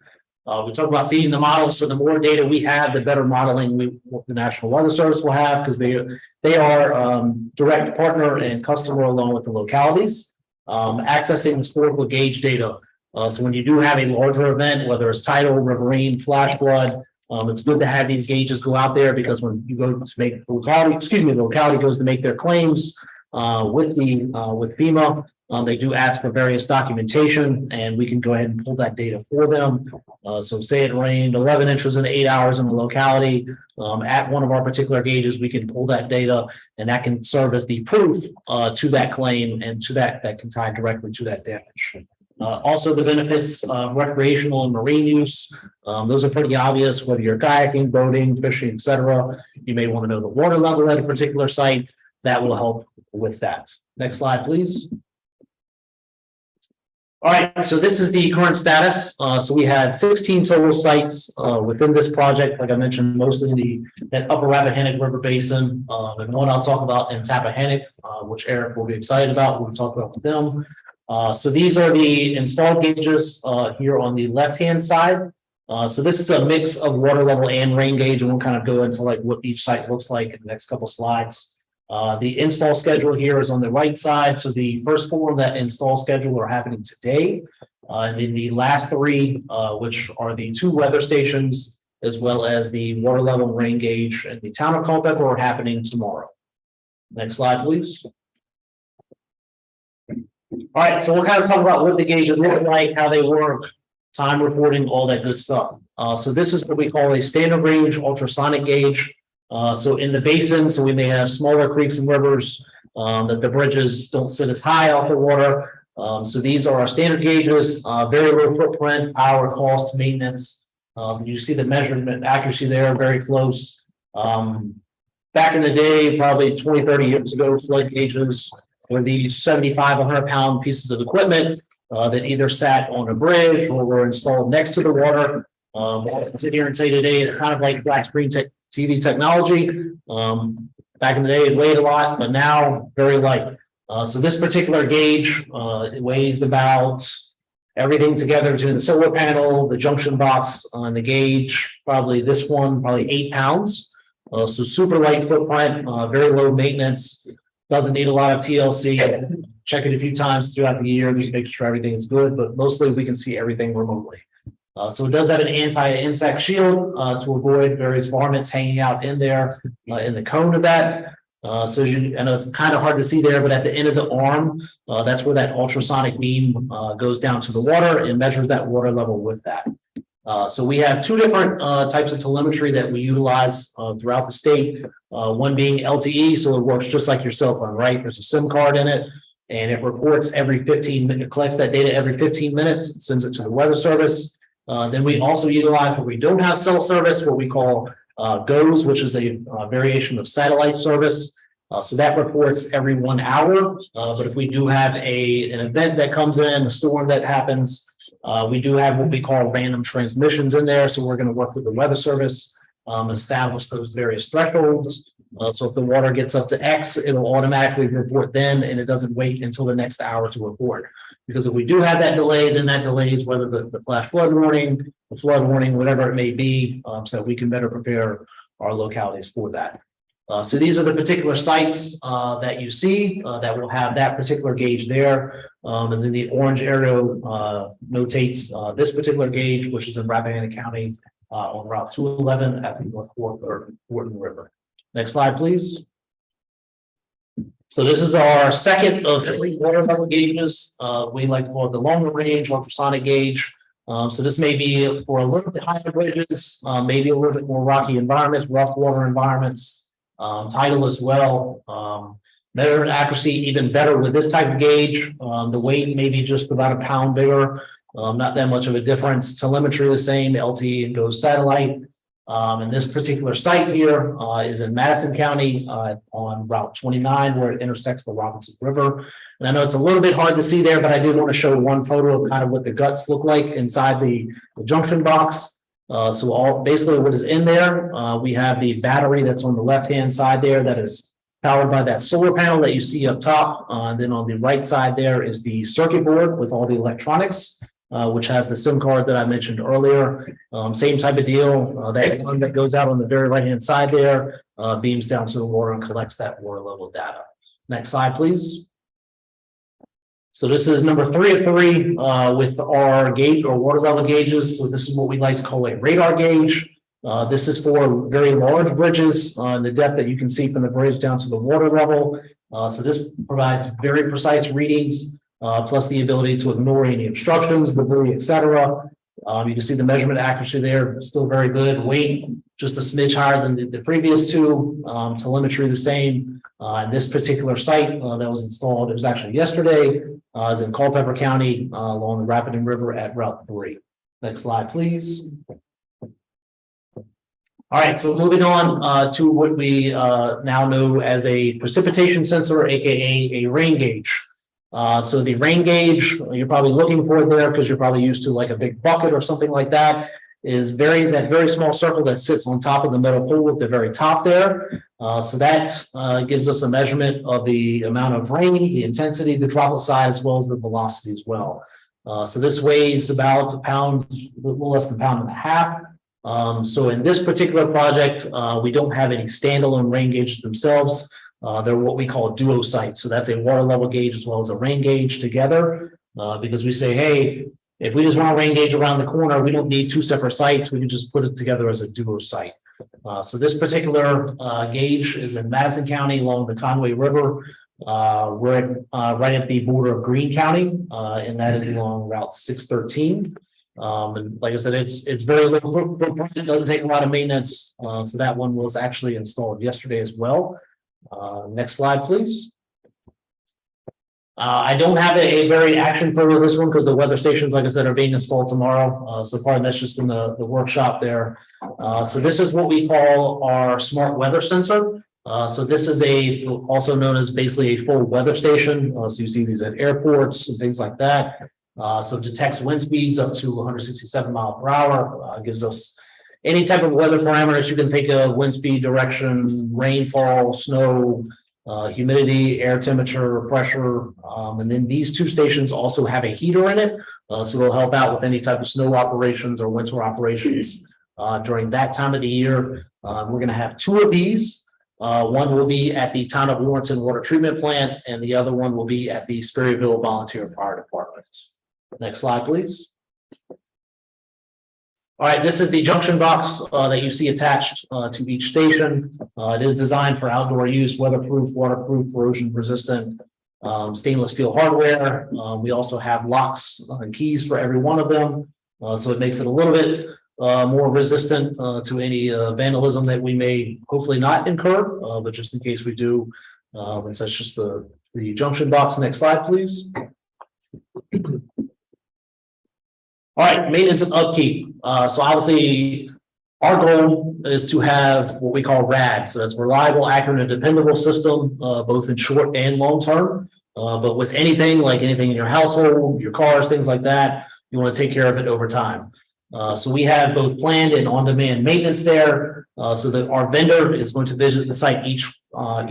We talk about feeding the model. So the more data we have, the better modeling the National Weather Service will have, because they are direct partner and customer along with the localities, accessing historical gauge data. So when you do have a larger event, whether it's tidal, riverine, flash flood, it's good to have these gauges go out there, because when you go to make the locality goes to make their claims with FEMA. They do ask for various documentation, and we can go ahead and pull that data for them. So say it rained 11 inches in 8 hours in the locality. At one of our particular gauges, we can pull that data, and that can serve as the proof to that claim, and to that can tie directly to that damage. Also, the benefits of recreational and marine use. Those are pretty obvious, whether you're kayaking, boating, fishing, etc. You may want to know the water level at a particular site. That will help with that. Next slide, please. All right, so this is the current status. So we had 16 total sites within this project. Like I mentioned, mostly in the upper Rappahannock River Basin, and one I'll talk about in Rappahannock, which Eric will be excited about. We'll talk about with them. So these are the installed gauges here on the left-hand side. So this is a mix of water level and rain gauge, and we'll kind of go into like what each site looks like in the next couple slides. The install schedule here is on the right side. So the first four of that install schedule are happening today. And then the last three, which are the two weather stations, as well as the water level rain gauge and the town of Culpeper, are happening tomorrow. Next slide, please. All right, so we'll kind of talk about what the gauges look like, how they work, time reporting, all that good stuff. So this is what we call a standard range ultrasonic gauge. So in the basin, so we may have smaller creeks and rivers that the bridges don't sit as high off the water. So these are our standard gauges, very low footprint, power, cost, maintenance. You see the measurement accuracy there, very close. Back in the day, probably 20, 30 years ago, flood gauges were these 75, 100-pound pieces of equipment that either sat on a bridge or were installed next to the water. I'll sit here and say today, it's kind of like flat screen TV technology. Back in the day, it weighed a lot, but now very light. So this particular gauge, it weighs about everything together between the solar panel, the junction box on the gauge, probably this one, probably 8 pounds. So super light footprint, very low maintenance, doesn't need a lot of TLC. Check it a few times throughout the year, just make sure everything is good, but mostly we can see everything remotely. So it does have an anti-insect shield to avoid various varmints hanging out in there in the cone of that. So as I know it's kind of hard to see there, but at the end of the arm, that's where that ultrasonic beam goes down to the water and measures that water level with that. So we have two different types of telemetry that we utilize throughout the state. One being LTE, so it works just like your cell phone, right? There's a SIM card in it, and it reports every 15 minutes, it collects that data every 15 minutes, and sends it to the Weather Service. Then we also utilize, where we don't have cell service, what we call GOES, which is a variation of satellite service. So that reports every 1 hour. But if we do have an event that comes in, a storm that happens, we do have what we call random transmissions in there. So we're going to work with the weather service, and establish those various thresholds. So if the water gets up to X, it'll automatically report then, and it doesn't wait until the next hour to report. Because if we do have that delay, then that delays whether the flash flood warning, the flood warning, whatever it may be, so that we can better prepare our localities for that. So these are the particular sites that you see that will have that particular gauge there. And then the orange arrow notates this particular gauge, which is in Rappahannock County on Route 211 at the North Fork or Wharton River. Next slide, please. So this is our second of 3 water level gauges. We like to call it the longer range ultrasonic gauge. So this may be for a little bit higher bridges, maybe a little bit more rocky environments, rough water environments, tidal as well. Better accuracy, even better with this type of gauge. The weight may be just about a pound bigger, not that much of a difference. Telemetry the same, LTE and GOES satellite. And this particular site here is in Madison County on Route 29, where it intersects the Robinson River. And I know it's a little bit hard to see there, but I did want to show one photo of kind of what the guts look like inside the junction box. So basically what is in there, we have the battery that's on the left-hand side there that is powered by that solar panel that you see up top. Then on the right side there is the circuit board with all the electronics, which has the SIM card that I mentioned earlier. Same type of deal. That one that goes out on the very right-hand side there beams down to the water and collects that water level data. Next slide, please. So this is number 3 of 3 with our gauge or water level gauges. So this is what we like to call a radar gauge. This is for very large bridges on the depth that you can see from the bridge down to the water level. So this provides very precise readings, plus the ability to ignore any obstructions, debris, etc. You can see the measurement accuracy there, still very good. Weight, just a smidge higher than the previous 2. Telemetry the same. And this particular site that was installed, it was actually yesterday, is in Culpeper County along the Rappahannock River at Route 3. Next slide, please. All right, so moving on to what we now know as a precipitation sensor, aka a rain gauge. So the rain gauge, you're probably looking for it there because you're probably used to like a big bucket or something like that, is that very small circle that sits on top of the metal pole at the very top there. So that gives us a measurement of the amount of rain, the intensity, the droplet size, as well as the velocity as well. So this weighs about a pound, a little less than a pound and a half. So in this particular project, we don't have any standalone rain gauges themselves. They're what we call duo sites. So that's a water level gauge as well as a rain gauge together, because we say, hey, if we just want a rain gauge around the corner, we don't need 2 separate sites. We can just put it together as a duo site. So this particular gauge is in Madison County along the Conway River. We're right at the border of Greene County, and that is along Route 613. And like I said, it's very little, it doesn't take a lot of maintenance. So that one was actually installed yesterday as well. Next slide, please. I don't have a very action for this one because the weather stations, like I said, are being installed tomorrow. So part of that's just in the workshop there. So this is what we call our smart weather sensor. So this is also known as basically a full weather station. So you see these at airports and things like that. So it detects wind speeds up to 167 miles per hour, gives us any type of weather parameters you can think of: wind speed, direction, rainfall, snow, humidity, air temperature, pressure. And then these 2 stations also have a heater in it. So it'll help out with any type of snow operations or winter operations during that time of the year. We're going to have 2 of these. One will be at the town of Warrenton Water Treatment Plant, and the other one will be at the Sperryville Volunteer Fire Department. Next slide, please. All right, this is the junction box that you see attached to each station. It is designed for outdoor use, weatherproof, waterproof, corrosion resistant, stainless steel hardware. We also have locks and keys for every one of them. So it makes it a little bit more resistant to any vandalism that we may hopefully not incur, but just in case we do. And so that's just the junction box. Next slide, please. All right, maintenance and upkeep. So obviously, Our goal is to have what we call RAD, so that's reliable, accurate, and dependable system, both in short and long term. But with anything in your household, your cars, things like that, you want to take care of it over time. So we have both planned and on-demand maintenance there, so that our vendor is going to visit the site each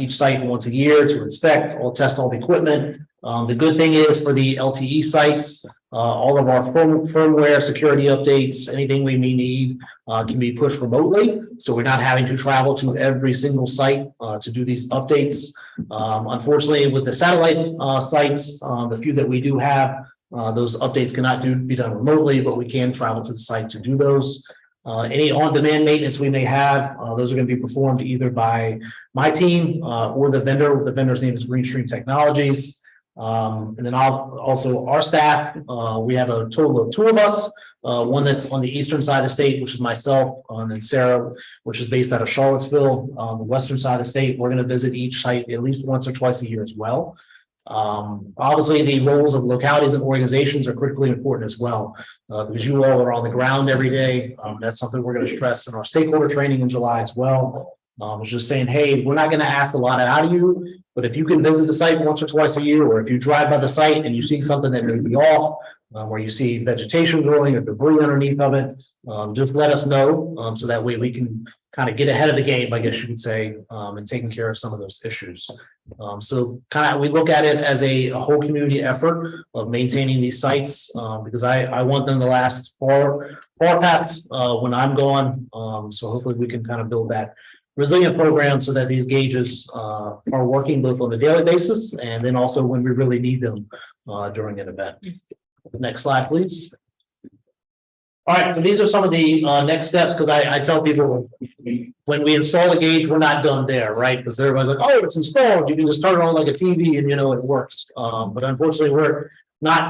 site once a year to inspect or test all the equipment. The good thing is for the LTE sites, all of our firmware, security updates, anything we may need can be pushed remotely. So we're not having to travel to every single site to do these updates. Unfortunately, with the satellite sites, the few that we do have, those updates cannot be done remotely, but we can travel to the site to do those. Any on-demand maintenance we may have, those are going to be performed either by my team or the vendor. The vendor's name is Greenstream Technologies. And then our staff, we have a total of 2 of us, one that's on the eastern side of the state, which is myself, and then Sarah, which is based out of Charlottesville. On the western side of the state, we're going to visit each site at least once or twice a year as well. Obviously, the roles of localities and organizations are critically important as well, because you all are on the ground every day. That's something we're going to stress in our stakeholder training in July as well. It's just saying, hey, we're not going to ask a lot out of you, but if you can visit the site once or twice a year, or if you drive by the site and you see something that may be off, where you see vegetation growing or debris underneath of it, just let us know, so that way we can kind of get ahead of the game, I guess you could say, and taking care of some of those issues. So kind of we look at it as a whole community effort of maintaining these sites, because I want them to last far past when I'm gone. So hopefully we can kind of build that resilient program so that these gauges are working both on a daily basis and then also when we really need them during an event. Next slide, please. All right, so these are some of the next steps, because I tell people when we install a gauge, we're not done there, right? Because everybody's like, oh, it's installed. You can just turn it on like a TV and it works. But unfortunately,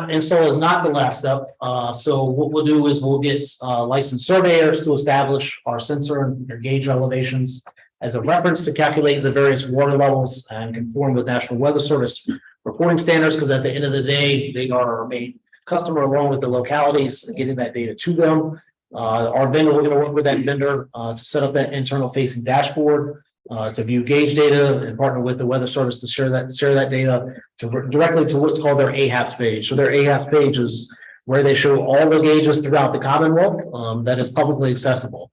install is not the last step. So what we'll do is we'll get licensed surveyors to establish our sensor and our gauge elevations as a reference to calculate the various water levels and conform with National Weather Service reporting standards, because at the end of the day, they are our main customer along with the localities, getting that data to them. Our vendor, we're going to work with that vendor to set up that internal facing dashboard to view gauge data and partner with the Weather Service to share that data directly to what's called their AHAPS page. So their AHAPS page is where they show all the gauges throughout the Commonwealth that is publicly accessible.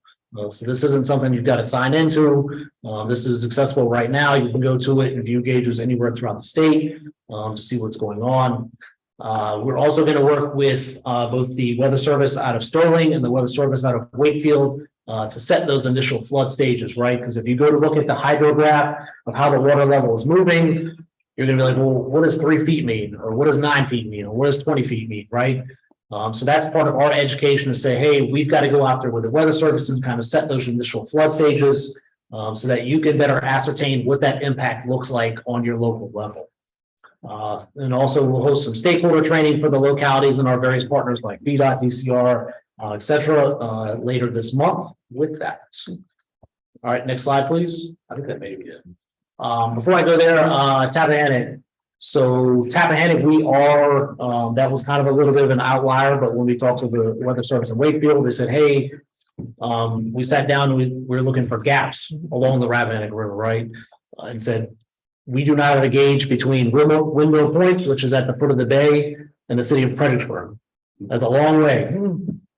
So this isn't something you've got to sign into. This is accessible right now. You can go to it and view gauges anywhere throughout the state to see what's going on. We're also going to work with both the Weather Service out of Sterling and the Weather Service out of Wakefield to set those initial flood stages, right? Because if you go to look at the hydrograph of how the water level is moving, you're going to be like, well, what does 3 feet mean? Or what does 9 feet mean? Or what does 20 feet mean, right? So that's part of our education to say, hey, we've got to go out there with the Weather Service and kind of set those initial flood stages so that you can better ascertain what that impact looks like on your local level. And also we'll host some stakeholder training for the localities and our various partners like VDOT, DCR, et cetera, later this month with that. All right, next slide, please. I think that may be it. Before I go there, Rappahannock. So Rappahannock, we are, that was kind of a little bit of an outlier, but when we talked to the Weather Service in Wakefield, they said, hey, we sat down and we were looking for gaps along the Rappahannock River, right? And said, we do not have a gauge between Windmill Point, which is at the foot of the bay, and the city of Fredericksburg. That's a long way,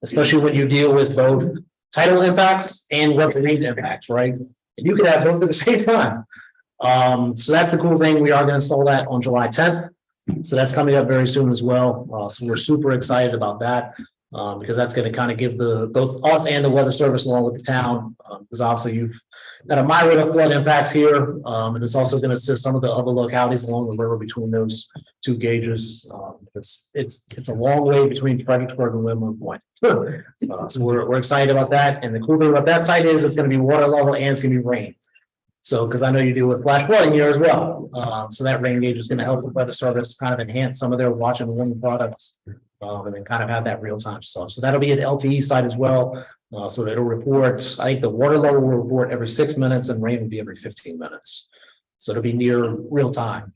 especially when you deal with both tidal impacts and representative impacts, right? And you can have both at the same time. So that's the cool thing. We are going to install that on July 10th. So that's coming up very soon as well. So we're super excited about that because that's going to kind of give both us and the Weather Service along with the town, because obviously you've got a myriad of flood impacts here, and it's also going to assist some of the other localities along the river between those 2 gauges. It's a long way between Fredericksburg and Windmill Point. So we're excited about that. And the cool thing about that site is it's going to be water level and it's going to be rain. So, because I know you deal with flash flooding here as well. So that rain gauge is going to help the Weather Service kind of enhance some of their watch and warning products, and then kind of have that real time stuff. So that'll be an LTE site as well. So it'll report, I think the water level will report every 6 minutes and rain will be every 15 minutes. So it'll be near real time.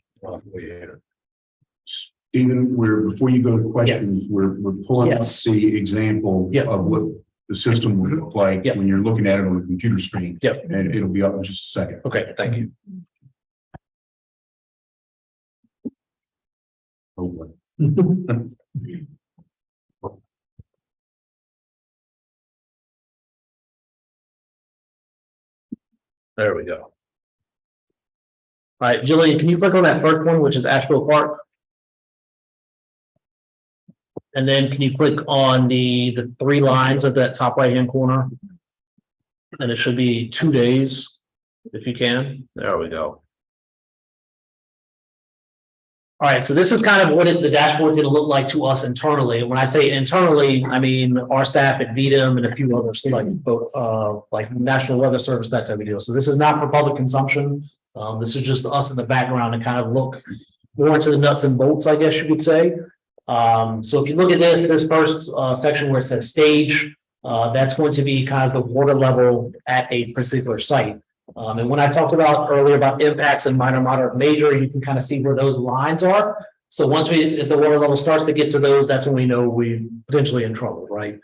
Even before you go to questions, we're pulling up Yes. the example Yep. of what the system will look like Yep. when you're looking at it on the computer screen. Yep. And it'll be up in just a second. Okay, thank you. Hopefully. There we go. All right, Jillian, can you click on that first one, which is Asheville Park? And then can you click on the three lines of that top right-hand corner? And it should be 2 days, if you can. There we go. All right, so this is kind of what the dashboard's gonna look like to us internally. When I say internally, I mean our staff at VDM and a few others, like National Weather Service, that type of deal. So this is not for public consumption. This is just us in the background and kind of look more into the nuts and bolts, I guess you could say. So if you look at this first section where it says stage, that's going to be kind of the water level at a particular site. And when I talked about earlier about impacts and minor, moderate, major, you can kind of see where those lines are. So once if the water level starts to get to those, that's when we know we're potentially in trouble, right?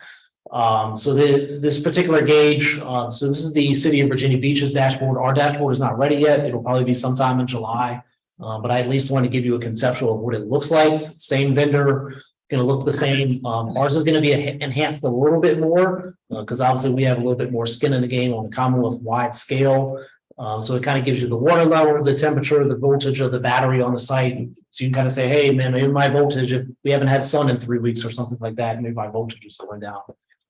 So this particular gauge, so this is the City of Virginia Beach's dashboard. Our dashboard is not ready yet. It'll probably be sometime in July. But I at least want to give you a conceptual of what it looks like. Same vendor, going to look the same. Ours is going to be enhanced a little bit more because obviously we have a little bit more skin in the game on the Commonwealth wide scale. So it kind of gives you the water level, the temperature, the voltage of the battery on the site. So you can kind of say, hey, man, maybe my voltage, if we haven't had sun in 3 weeks or something like that, maybe my voltage is going down.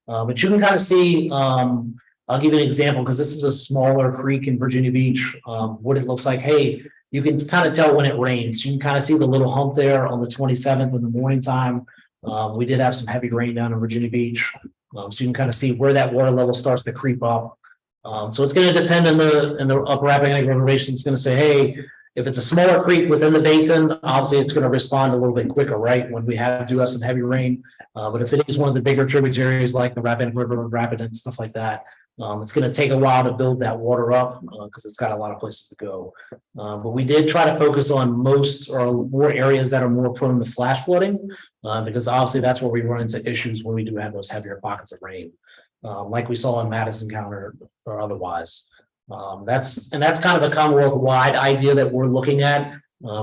But you can kind of see, I'll give you an example because this is a smaller creek in Virginia Beach, what it looks like. Hey, you can kind of tell when it rains. You can kind of see the little hump there on the 27th in the morning time. We did have some heavy rain down in Virginia Beach. So you can kind of see where that water level starts to creep up. So it's going to depend on the Upper Rappahannock River Basin. It's going to say, hey, if it's a smaller creek within the basin, obviously it's going to respond a little bit quicker, right? When we do have some heavy rain. But if it is one of the bigger tributaries like the Rappahannock River and Rapid and stuff like that, it's going to take a while to build that water up because it's got a lot of places to go. But we did try to focus on most or more areas that are more prone to flash flooding because obviously that's where we run into issues when we do have those heavier pockets of rain, like we saw in Madison County or otherwise. That's kind of a Commonwealth-wide idea that we're looking at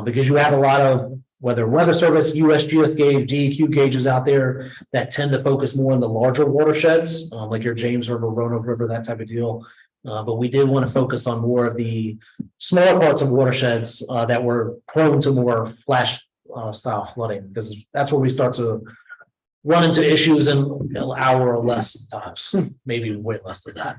because you have a lot of whether Weather Service, USGS gauge, DEQ gauges out there that tend to focus more on the larger watersheds, like your James River, Roanoke River, that type of deal. But we did want to focus on more of the smaller parts of watersheds that were prone to more flash style flooding, because that's where we start to run into issues in an hour or less times, maybe way less than that.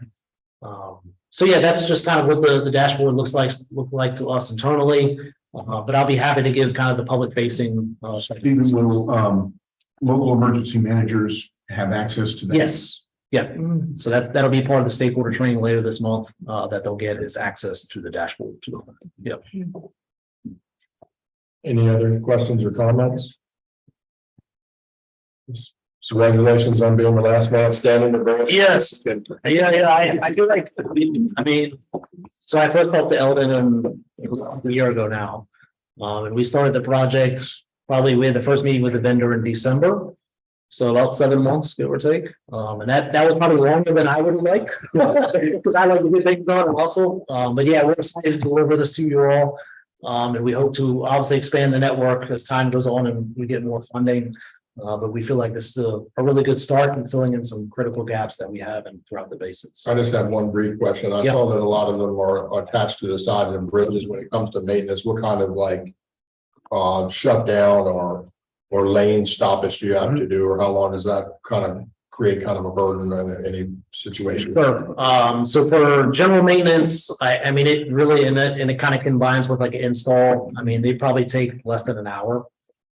So yeah, that's just kind of what the dashboard looks like to us internally. But I'll be happy to give kind of the public facing. Stephen, will local emergency managers have access to that? Yes, yeah. So that'll be part of the stakeholder training later this month that they'll get is access to the dashboard. Yep. Any other questions or comments? So congratulations on being the last man standing. Yes. Yeah. I feel like, I mean, so I first talked to Eldon a year ago now. And we started the project, probably we had the first meeting with the vendor in December. So about 7 months, give or take. And that was probably longer than I would have liked. Because I like to get things done and hustle. But yeah, we're excited to deliver this to you all. And we hope to obviously expand the network as time goes on and we get more funding. But we feel like this is a really good start in filling in some critical gaps that we have and throughout the basins. I just have one brief question. I saw that a lot of them are attached to the sides of bridges when it comes to maintenance. What kind of like shutdown or lane stoppage do you have to do, or how long does that kind of create kind of a burden in any situation? Sure. So for general maintenance, I mean, it really, and it kind of combines with like an install. I mean, they probably take less than an hour,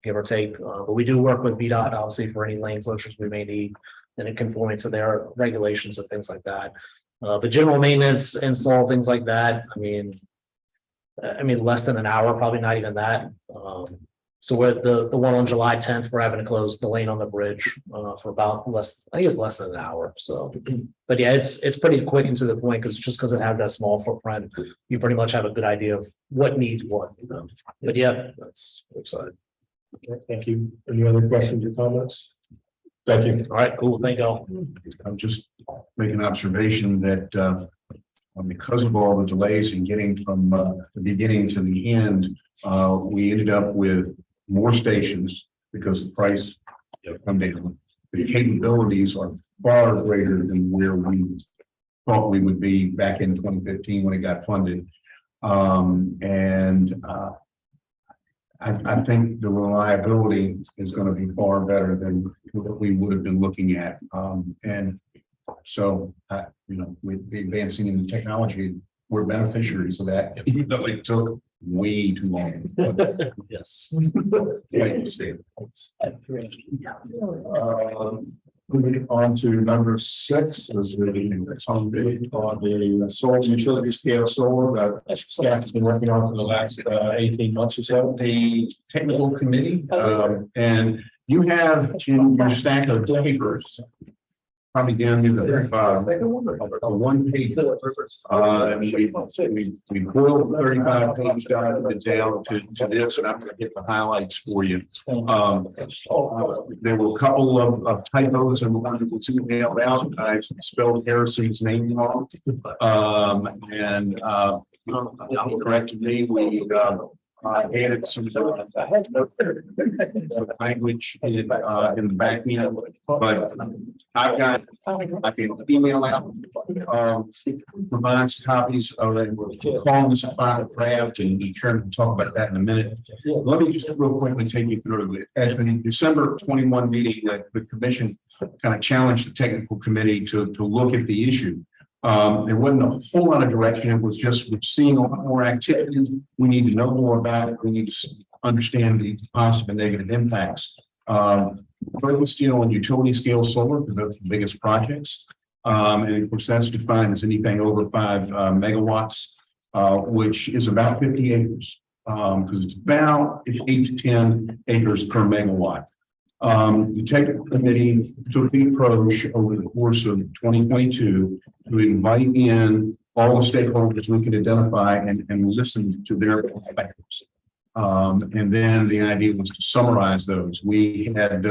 give or take. But we do work with VDOT, obviously, for any lane closures we may need, and it conforming to their regulations and things like that. But general maintenance, install, things like that, I mean, less than an hour, probably not even that. So with the one on July 10th, we're having to close the lane on the bridge for about less than an hour. So, but yeah, it's pretty quick and to the point because it has that small footprint, you pretty much have a good idea of what needs what. But yeah, that's exciting. Okay, thank you. Any other questions or comments? Thank you. All right, cool. Thank y'all. I'll just make an observation that because of all the delays in getting from the beginning to the end, we ended up with more stations because the price come down. The capabilities are far greater than where we thought we would be back in 2015 when it got funded. I think the reliability is going to be far better than what we would have been looking at. And so, with the advancing in the technology, we're beneficiaries of that, even though it took way too long. Yes. Moving on to number 6 is on the solar utility scale solar that staff has been working on for the last 18 months or so. The technical committee, and you have in your stack of papers, probably down in the a 1 page. We boiled 35 page document down to this, and I'm going to get the highlights for you. There were a couple of typos and one that was emailed out. I spelled Harrison's name wrong. Corrected me. We added some language in the back end, but I can email out provides copies of it. We're calling this a final draft, and we turn to talk about that in a minute. Let me just real quickly take you through it. At the December 21 meeting, the commission kind of challenged the technical committee to look at the issue. There wasn't a whole lot of direction. It was just we're seeing a lot more activity. We need to know more about it. We need to understand the positive and negative impacts. Focused, on utility scale solar because that's the biggest projects. And of course, that's defined as anything over 5 megawatts, which is about 50 acres. Because it's about 8 to 10 acres per megawatt. The technical committee took the approach over the course of 2022 to invite in all the stakeholders we could identify and listen to their perspectives. And then the idea was to summarize those. We had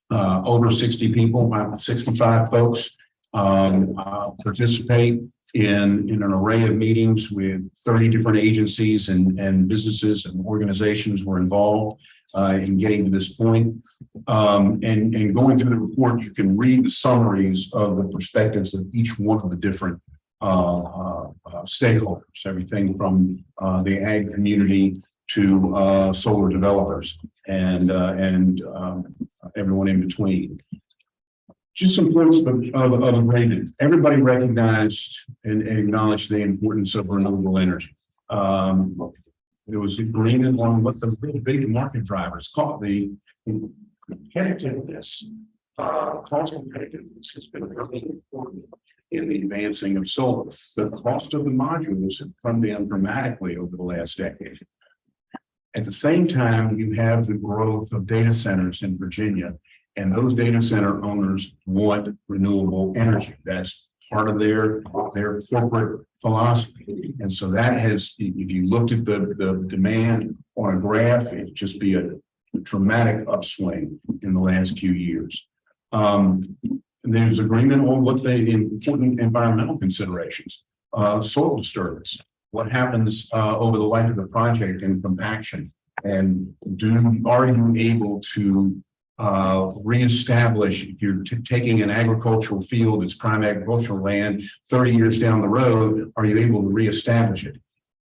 over 60 people, about 65 folks participate in an array of meetings with 30 different agencies and businesses and organizations were involved in getting to this point. And going through the report, you can read the summaries of the perspectives of each one of the different stakeholders, everything from the ag community to solar developers and everyone in between. Just some points of agreement. Everybody recognized and acknowledged the importance of renewable energy. There was agreement on what the really big market drivers called the competitiveness. Cost competitiveness has been really important in the advancing of solar. The cost of the modules have come down dramatically over the last decade. At the same time, you have the growth of data centers in Virginia, and those data center owners want renewable energy. That's part of their corporate philosophy. And so that has, if you looked at the demand on a graph, it'd just be a dramatic upswing in the last few years. There's agreement on what the important environmental considerations, soil disturbance, what happens over the life of the project and compaction, and are you able to reestablish, if you're taking an agricultural field, it's prime agricultural land, 30 years down the road, are you able to reestablish it?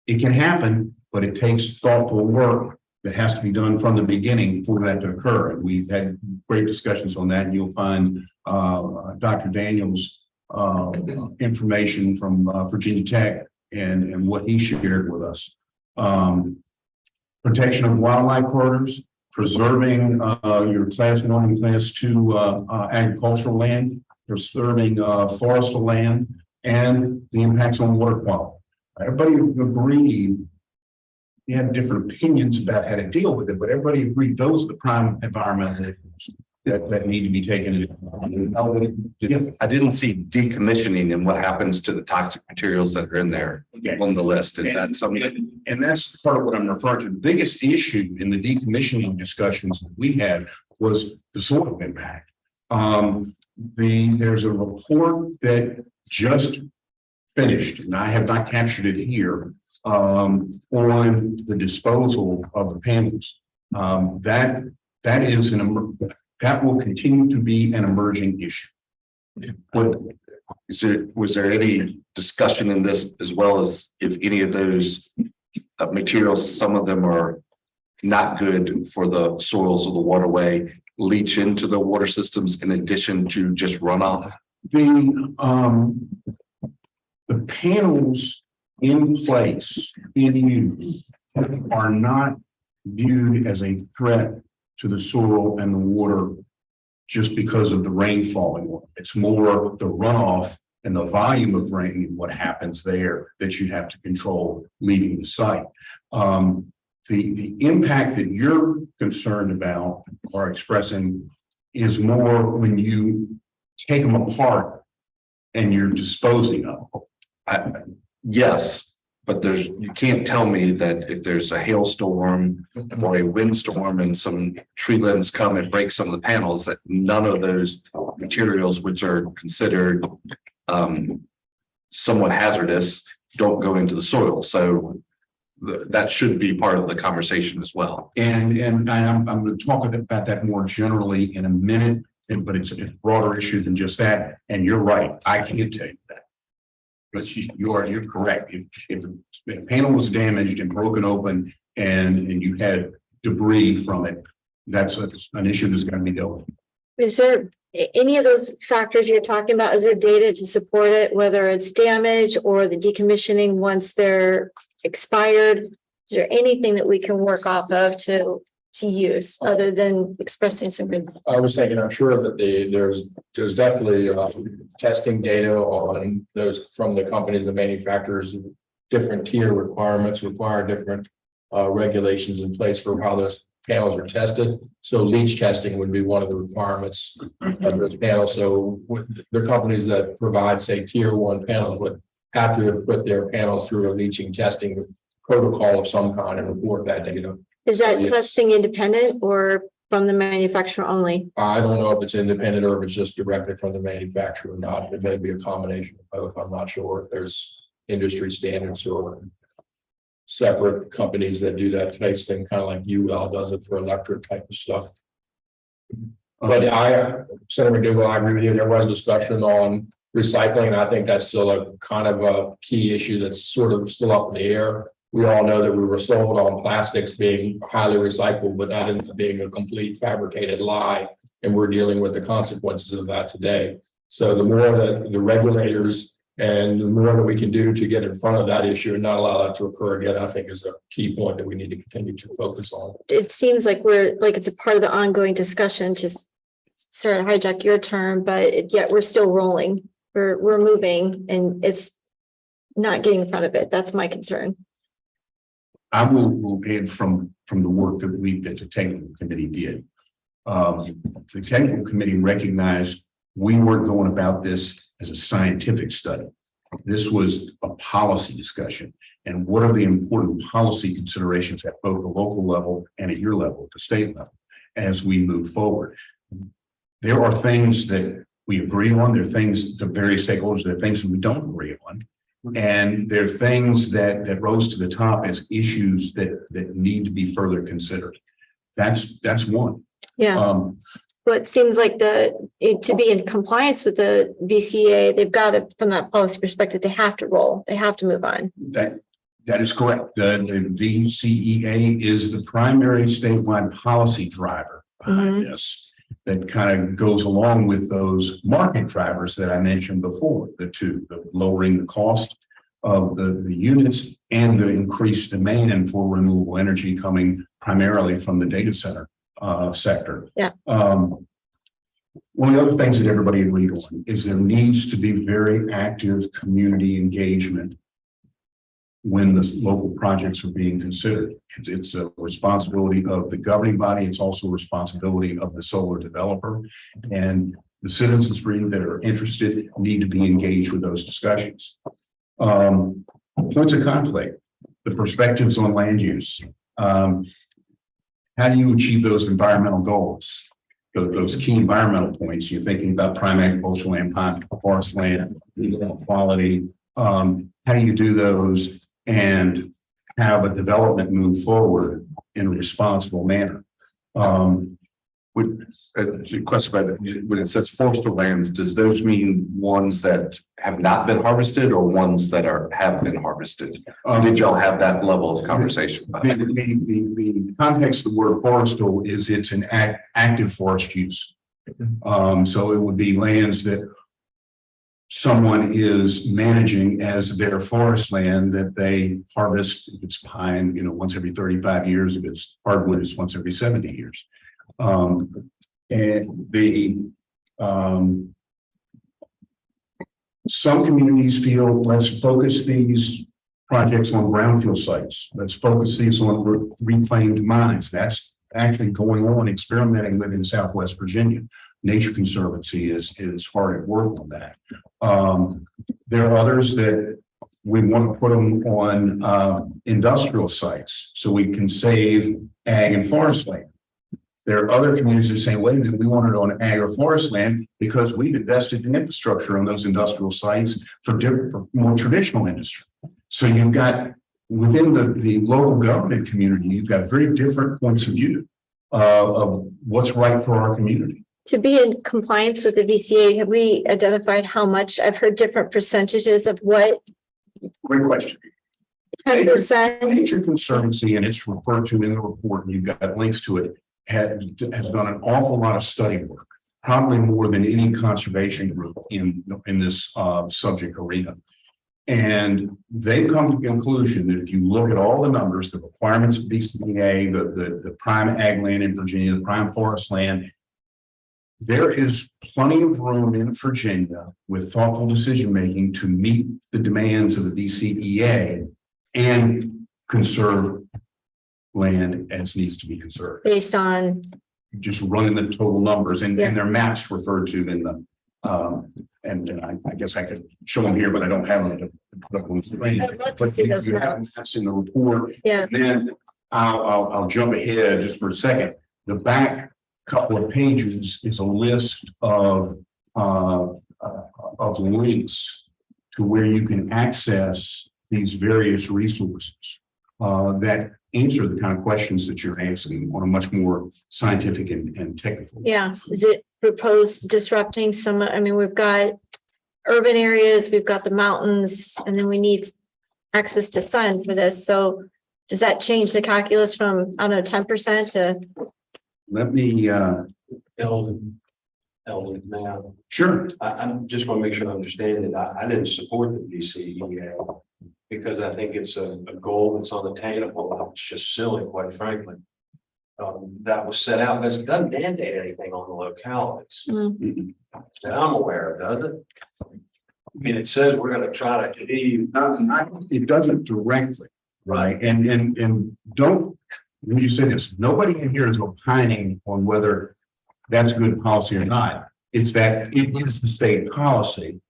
It can happen, but it takes thoughtful work that has to be done from the beginning for that to occur. And we've had great discussions on that. And you'll find Dr. Daniels' information from Virginia Tech and what he shared with us. Protection of wildlife corridors, preserving your class 1 and class 2 agricultural land, preserving forestal land, and the impacts on water quality. Everybody agreed. You had different opinions about how to deal with it, but everybody agreed those are the prime environmental issues that need to be taken into. I didn't see decommissioning and what happens to the toxic materials that are in there on the list. Is that something? And that's part of what I'm referring to. The biggest issue in the decommissioning discussions that we had was the soil impact. There's a report that just finished, and I have not captured it here, on the disposal of the panels. That is that will continue to be an emerging issue. Was there any discussion in this as well as if any of those materials, some of them are not good for the soils of the waterway, leach into the water systems in addition to just runoff? The panels in place, in use, are not viewed as a threat to the soil and the water just because of the rain falling on it. It's more the runoff and the volume of rain and what happens there that you have to control leaving the site. The impact that you're concerned about or expressing is more when you take them apart and you're disposing of them. Yes, but you can't tell me that if there's a hailstorm or a windstorm and some tree limbs come and break some of the panels, that none of those materials, which are considered somewhat hazardous, don't go into the soil. So that should be part of the conversation as well. And I'm going to talk about that more generally in a minute, but it's a broader issue than just that. And you're right, I can't tell you that. But you're correct. If the panel was damaged and broken open and you had debris from it, that's an issue that's going to be dealt with. Is there any of those factors you're talking about? Is there data to support it, whether it's damage or the decommissioning once they're expired? Is there anything that we can work off of to use other than expressing some good? I was thinking, I'm sure that there's definitely testing data on those from the companies and manufacturers. Different tier requirements require different regulations in place for how those panels are tested. So leach testing would be one of the requirements of those panels. So the companies that provide, say, tier 1 panels would have to put their panels through a leaching testing protocol of some kind and report that data. Is that Yes. testing independent or from the manufacturer only? I don't know if it's independent or if it's just directly from the manufacturer or not. It may be a combination of both. I'm not sure if there's industry standards or separate companies that do that testing, kind of like UL does it for electric type of stuff. But Senator McDougal, I agree with you. There was discussion on recycling. I think that's still a kind of a key issue that's sort of still up in the air. We all know that we were sold on plastics being highly recycled, but that ended up being a complete fabricated lie. And we're dealing with the consequences of that today. So the more that the regulators and the more that we can do to get in front of that issue and not allow that to occur again, I think is a key point that we need to continue to focus on. It seems like it's a part of the ongoing discussion, just sorry to hijack your term, but yet we're still rolling. We're moving and it's not getting in front of it. That's my concern. I will add from the work that the technical committee did. The technical committee recognized we weren't going about this as a scientific study. This was a policy discussion. And what are the important policy considerations at both the local level and at your level, the state level, as we move forward? There are things that we agree on. There are things, the various stakeholders, there are things that we don't agree on. And there are things that rose to the top as issues that need to be further considered. That's one. Yeah. Well, it seems like to be in compliance with the VCA, they've got to, from that policy perspective, they have to roll. They have to move on. That is correct. The VCEA is the primary statewide policy driver behind this. That kind of goes along with those market drivers that I mentioned before, the lowering the cost of the units and the increased demand for renewable energy coming primarily from the data center sector. Yeah. One of the other things that everybody agreed on is there needs to be very active community engagement when the local projects are being considered. It's a responsibility of the governing body. It's also a responsibility of the solar developer, and the citizens that are interested need to be engaged with those discussions. Points of conflict, the perspectives on land use. How do you achieve those environmental goals? those key environmental points, you're thinking about prime agricultural land, prime forest land, quality. How do you do those and have a development move forward in a responsible manner? Question about that, when it says forestal lands, does those mean ones that have not been harvested or ones that have been harvested? Did y'all have that level of conversation? The context of the word forestal is it's an active forest use. So it would be lands that someone is managing as their forest land that they harvest. If it's pine, once every 35 years. If it's hardwood, it's once every 70 years. Some communities feel, let's focus these projects on brownfield sites. Let's focus these on reclaimed mines. That's actually going on, experimenting with in Southwest Virginia. Nature Conservancy is hard at work on that. There are others that we want to put them on industrial sites so we can save ag and forest land. There are other communities that say, wait a minute, we want it on ag or forest land because we've invested in infrastructure on those industrial sites for more traditional industry. So you've got within the local government community, you've got very different points of view of what's right for our community. To be in compliance with the VCA, have we identified how much? I've heard different percentages of what. Great question. 10%. Nature Conservancy, and it's referred to in the report, and you've got links to it, has done an awful lot of study work, probably more than any conservation group in this subject arena. And they've come to the conclusion that if you look at all the numbers, the requirements of BCA, the prime ag land in Virginia, the prime forest land, there is plenty of room in Virginia with thoughtful decision making to meet the demands of the VCEA and conserve land as needs to be conserved. Based on just running the total numbers and their maps referred to in the and I guess I could show them here, but I don't have them. I'd love to see those You have maps in the report. Yeah. And then I'll jump ahead just for a second. The back couple of pages is a list of links to where you can access these various resources that answer the kind of questions that you're asking on a much more scientific and technical. Yeah, is it proposed disrupting some, I mean, we've got urban areas, we've got the mountains, and then we need access to sun for this. So does that change the calculus from, I don't know, 10% to? Let me, Eldon, now, sure. I just want to make sure I understand it. I didn't support the VCEA because I think it's a goal that's unattainable. It's just silly, quite frankly. That was set out, but it doesn't mandate anything on the localities that I'm aware of, does it? I mean, it says we're going to try to achieve. It doesn't directly, right? And don't, when you say this, nobody in here is opining on whether that's good policy or not. It's that it is the state policy.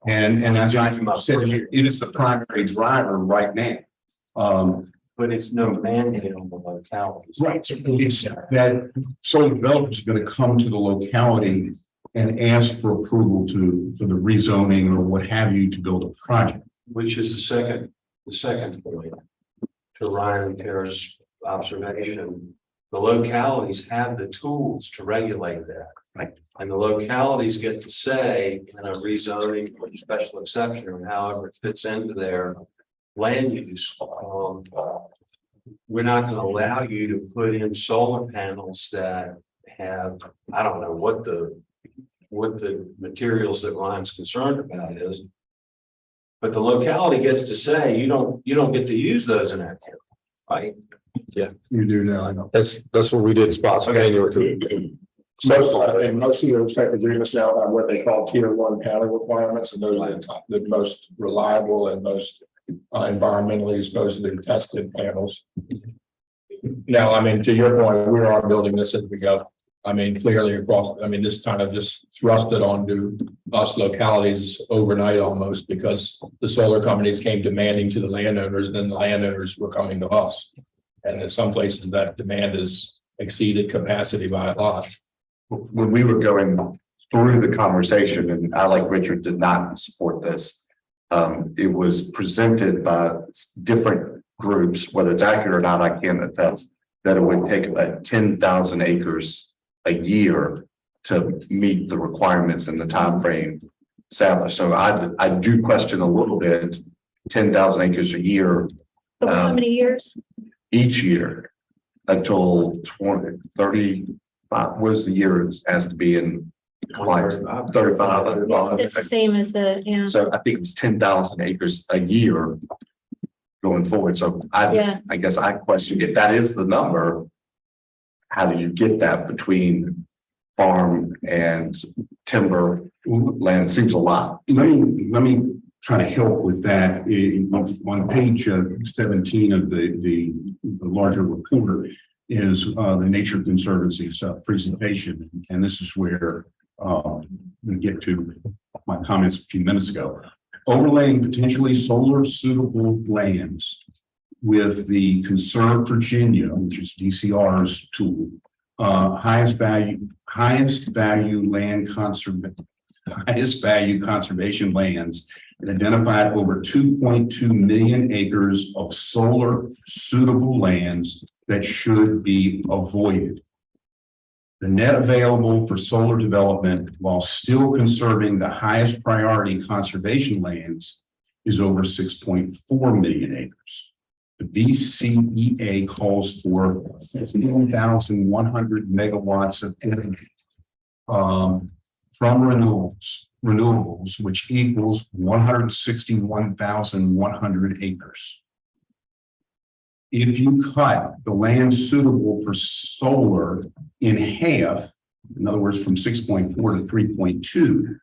And as I said here, it is the primary driver right now. But it's no mandate on the localities. Right. It's that solar developers are going to come to the locality and ask for approval for the rezoning or what have you to build a project. Which is the second point to Ryan and Tara's observation. The localities have the tools to regulate that. Right. And the localities get to say in a rezoning or special exception or however it fits into their land use. We're not going to allow you to put in solar panels that have, I don't know what the materials that Ryan's concerned about is. But the locality gets to say, you don't get to use those in our county, right? Yeah, You do now, I know. that's what we did spots annual too. Most of those type agreements now have what they call tier 1 county requirements, and those are the most reliable and most environmentally supposedly tested panels. Now, I mean, to your point, we are building this as we go. I mean, clearly across, I mean, this kind of just thrusted onto us localities overnight almost because the solar companies came demanding to the landowners and then the landowners were coming to us. And in some places that demand has exceeded capacity by a lot. when we were going through the conversation, and I, like Richard, did not support this. It was presented by different groups, whether it's accurate or not, I can't attest, that it would take about 10,000 acres a year to meet the requirements in the time frame established. So I do question a little bit, 10,000 acres a year. Over how many years? Each year until 2035. What is the year it has to be in? 35. It's the same as the, yeah. So I think it was 10,000 acres a year going forward. So I guess I question if that is the number, how do you get that between farm and timber land? It seems a lot. Let me try to help with that. On page 17 of the larger report is the Nature Conservancy's presentation, and this is where we get to my comments a few minutes ago. Overlaying potentially solar suitable lands with the Conserve Virginia, which is DCR's tool, highest value conservation lands, and identified over 2.2 million acres of solar suitable lands that should be avoided. The net available for solar development while still conserving the highest priority conservation lands is over 6.4 million acres. The VCEA calls for 15,100 megawatts of energy from renewables, which equals 161,100 acres. If you cut the land suitable for solar in half, in other words, from 6.4 to 3.2,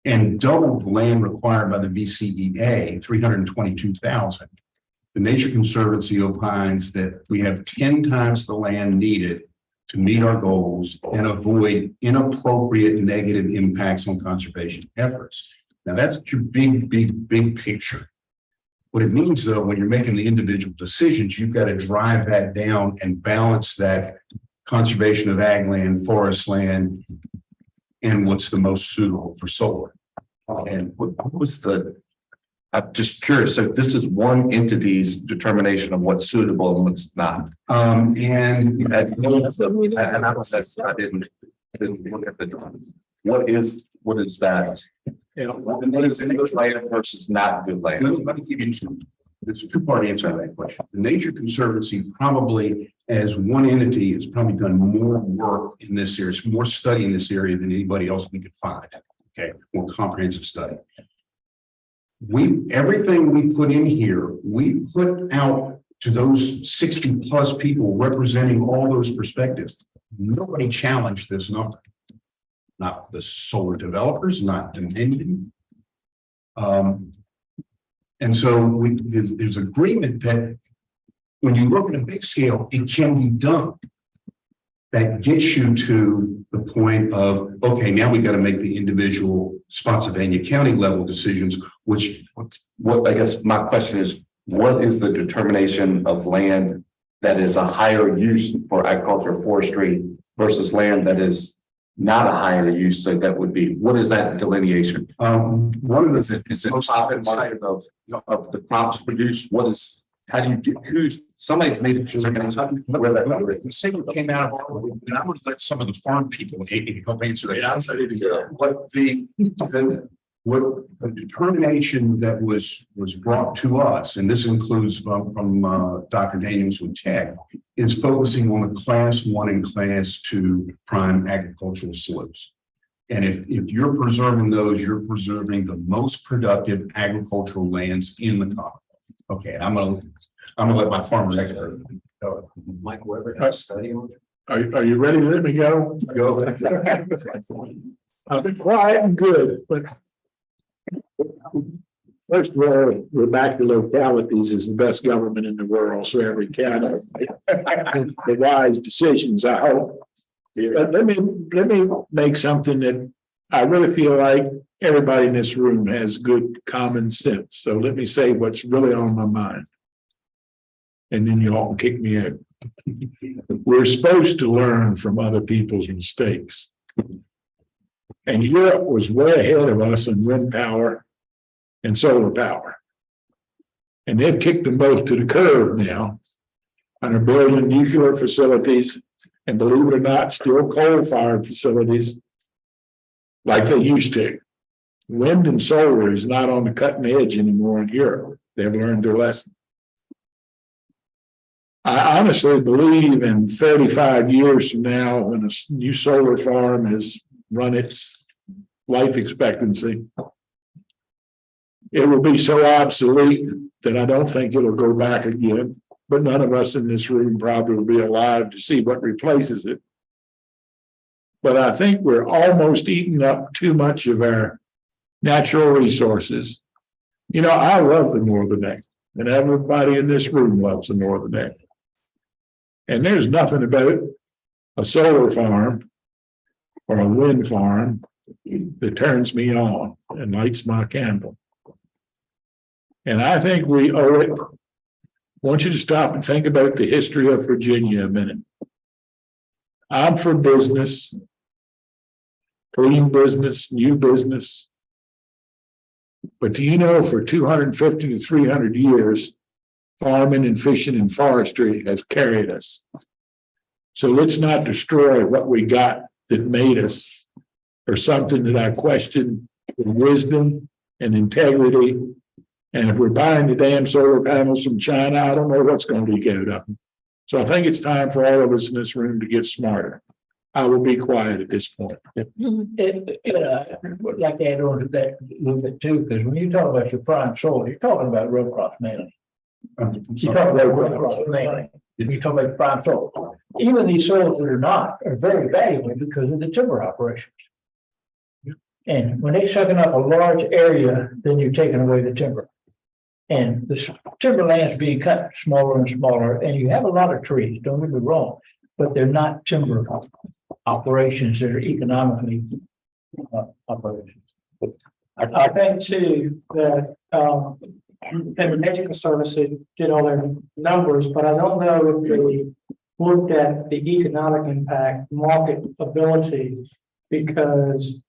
and double the land required by the VCEA, 322,000, the Nature Conservancy opines that we have 10 times the land needed to meet our goals and avoid inappropriate negative impacts on conservation efforts. Now that's your big picture. What it means, though, when you're making the individual decisions, you've got to drive that down and balance that conservation of ag land, forest land, and what's the most suitable for solar. And what was I'm just curious. So this is one entity's determination of what's suitable and what's not. I didn't look at the drawing. What is that? What is good land versus not good land? Let me give you there's a two-part answer to that question. The Nature Conservancy probably, as one entity, has probably done more work in this area, more study in this area than anybody else we could find. Okay, more comprehensive study. Everything we put in here, we put out to those 60 plus people representing all those perspectives. Nobody challenged this number. Not the solar developers, not Dominion. And so there's agreement that when you look at a big scale, it can be done. That gets you to the point of, okay, now we got to make the individual Spotsylvania County level decisions, which what I guess my question is, what is the determination of land that is a higher use for agriculture or forestry versus land that is not a higher use? So that would be, what is that delineation? One of the Is it profit margin of the crops produced? What is, how do you get, somebody's made it. Where that number is. the signal came out of our, and I'm going to let some of the farm people help answer that. Yeah, I'm ready to go. What the determination that was brought to us, and this includes from Dr. Daniels with Tech, is focusing on the class 1 and class 2 prime agricultural slopes. And if you're preserving those, you're preserving the most productive agricultural lands in the Commonwealth. Okay, I'm gonna let my farmer expert go. Mike Weber has a study on it. Are you ready to let me go? Go. I've been quiet and good, but first of all, we're back to localities is the best government in the world, so every county the wise decisions, I hope. But let me make something that I really feel like everybody in this room has good common sense. So let me say what's really on my mind. And then you all can kick me We're supposed to learn from other people's mistakes. And Europe was way ahead of us in wind power and solar power. And they've kicked them both to the curb now and are building nuclear facilities, and believe it or not, still coal-fired facilities like they used to. Wind and solar is not on the cutting edge anymore in Europe. They've learned their lesson. I honestly believe in 35 years from now, when a new solar farm has run its life expectancy, it will be so obsolete that I don't think it'll go back again. But none of us in this room probably will be alive to see what replaces it. But I think we're almost eating up too much of our natural resources. You know, I love the Northern Egg, and everybody in this room loves the Northern Egg. And there's nothing about a solar farm or a wind farm that turns me on and lights my candle. And I think we owe it. I want you to stop and think about the history of Virginia a minute. I'm for business, clean business, new business. But do you know, for 250 to 300 years, farming and fishing and forestry has carried us. So let's not destroy what we got that made us, or something that I question with wisdom and integrity. And if we're buying the damn solar panels from China, I don't know what's going to leak out of them. So I think it's time for all of us in this room to get smarter. I will be quiet at this point. Would like to add on to that a little bit too, because when you talk about your prime soil, you're talking about row crops mainly. You talk about row crops mainly. You talk about prime soil. Even these soils that are not are very valuable because of the timber operations. And when they're sucking up a large area, then you're taking away the timber. And the timberland is being cut smaller and smaller, and you have a lot of trees, don't get me wrong, but they're not timber operations that are economically operations. I think too that and the Nature Conservancy did all their numbers, but I don't know if they looked at the economic impact, market ability, because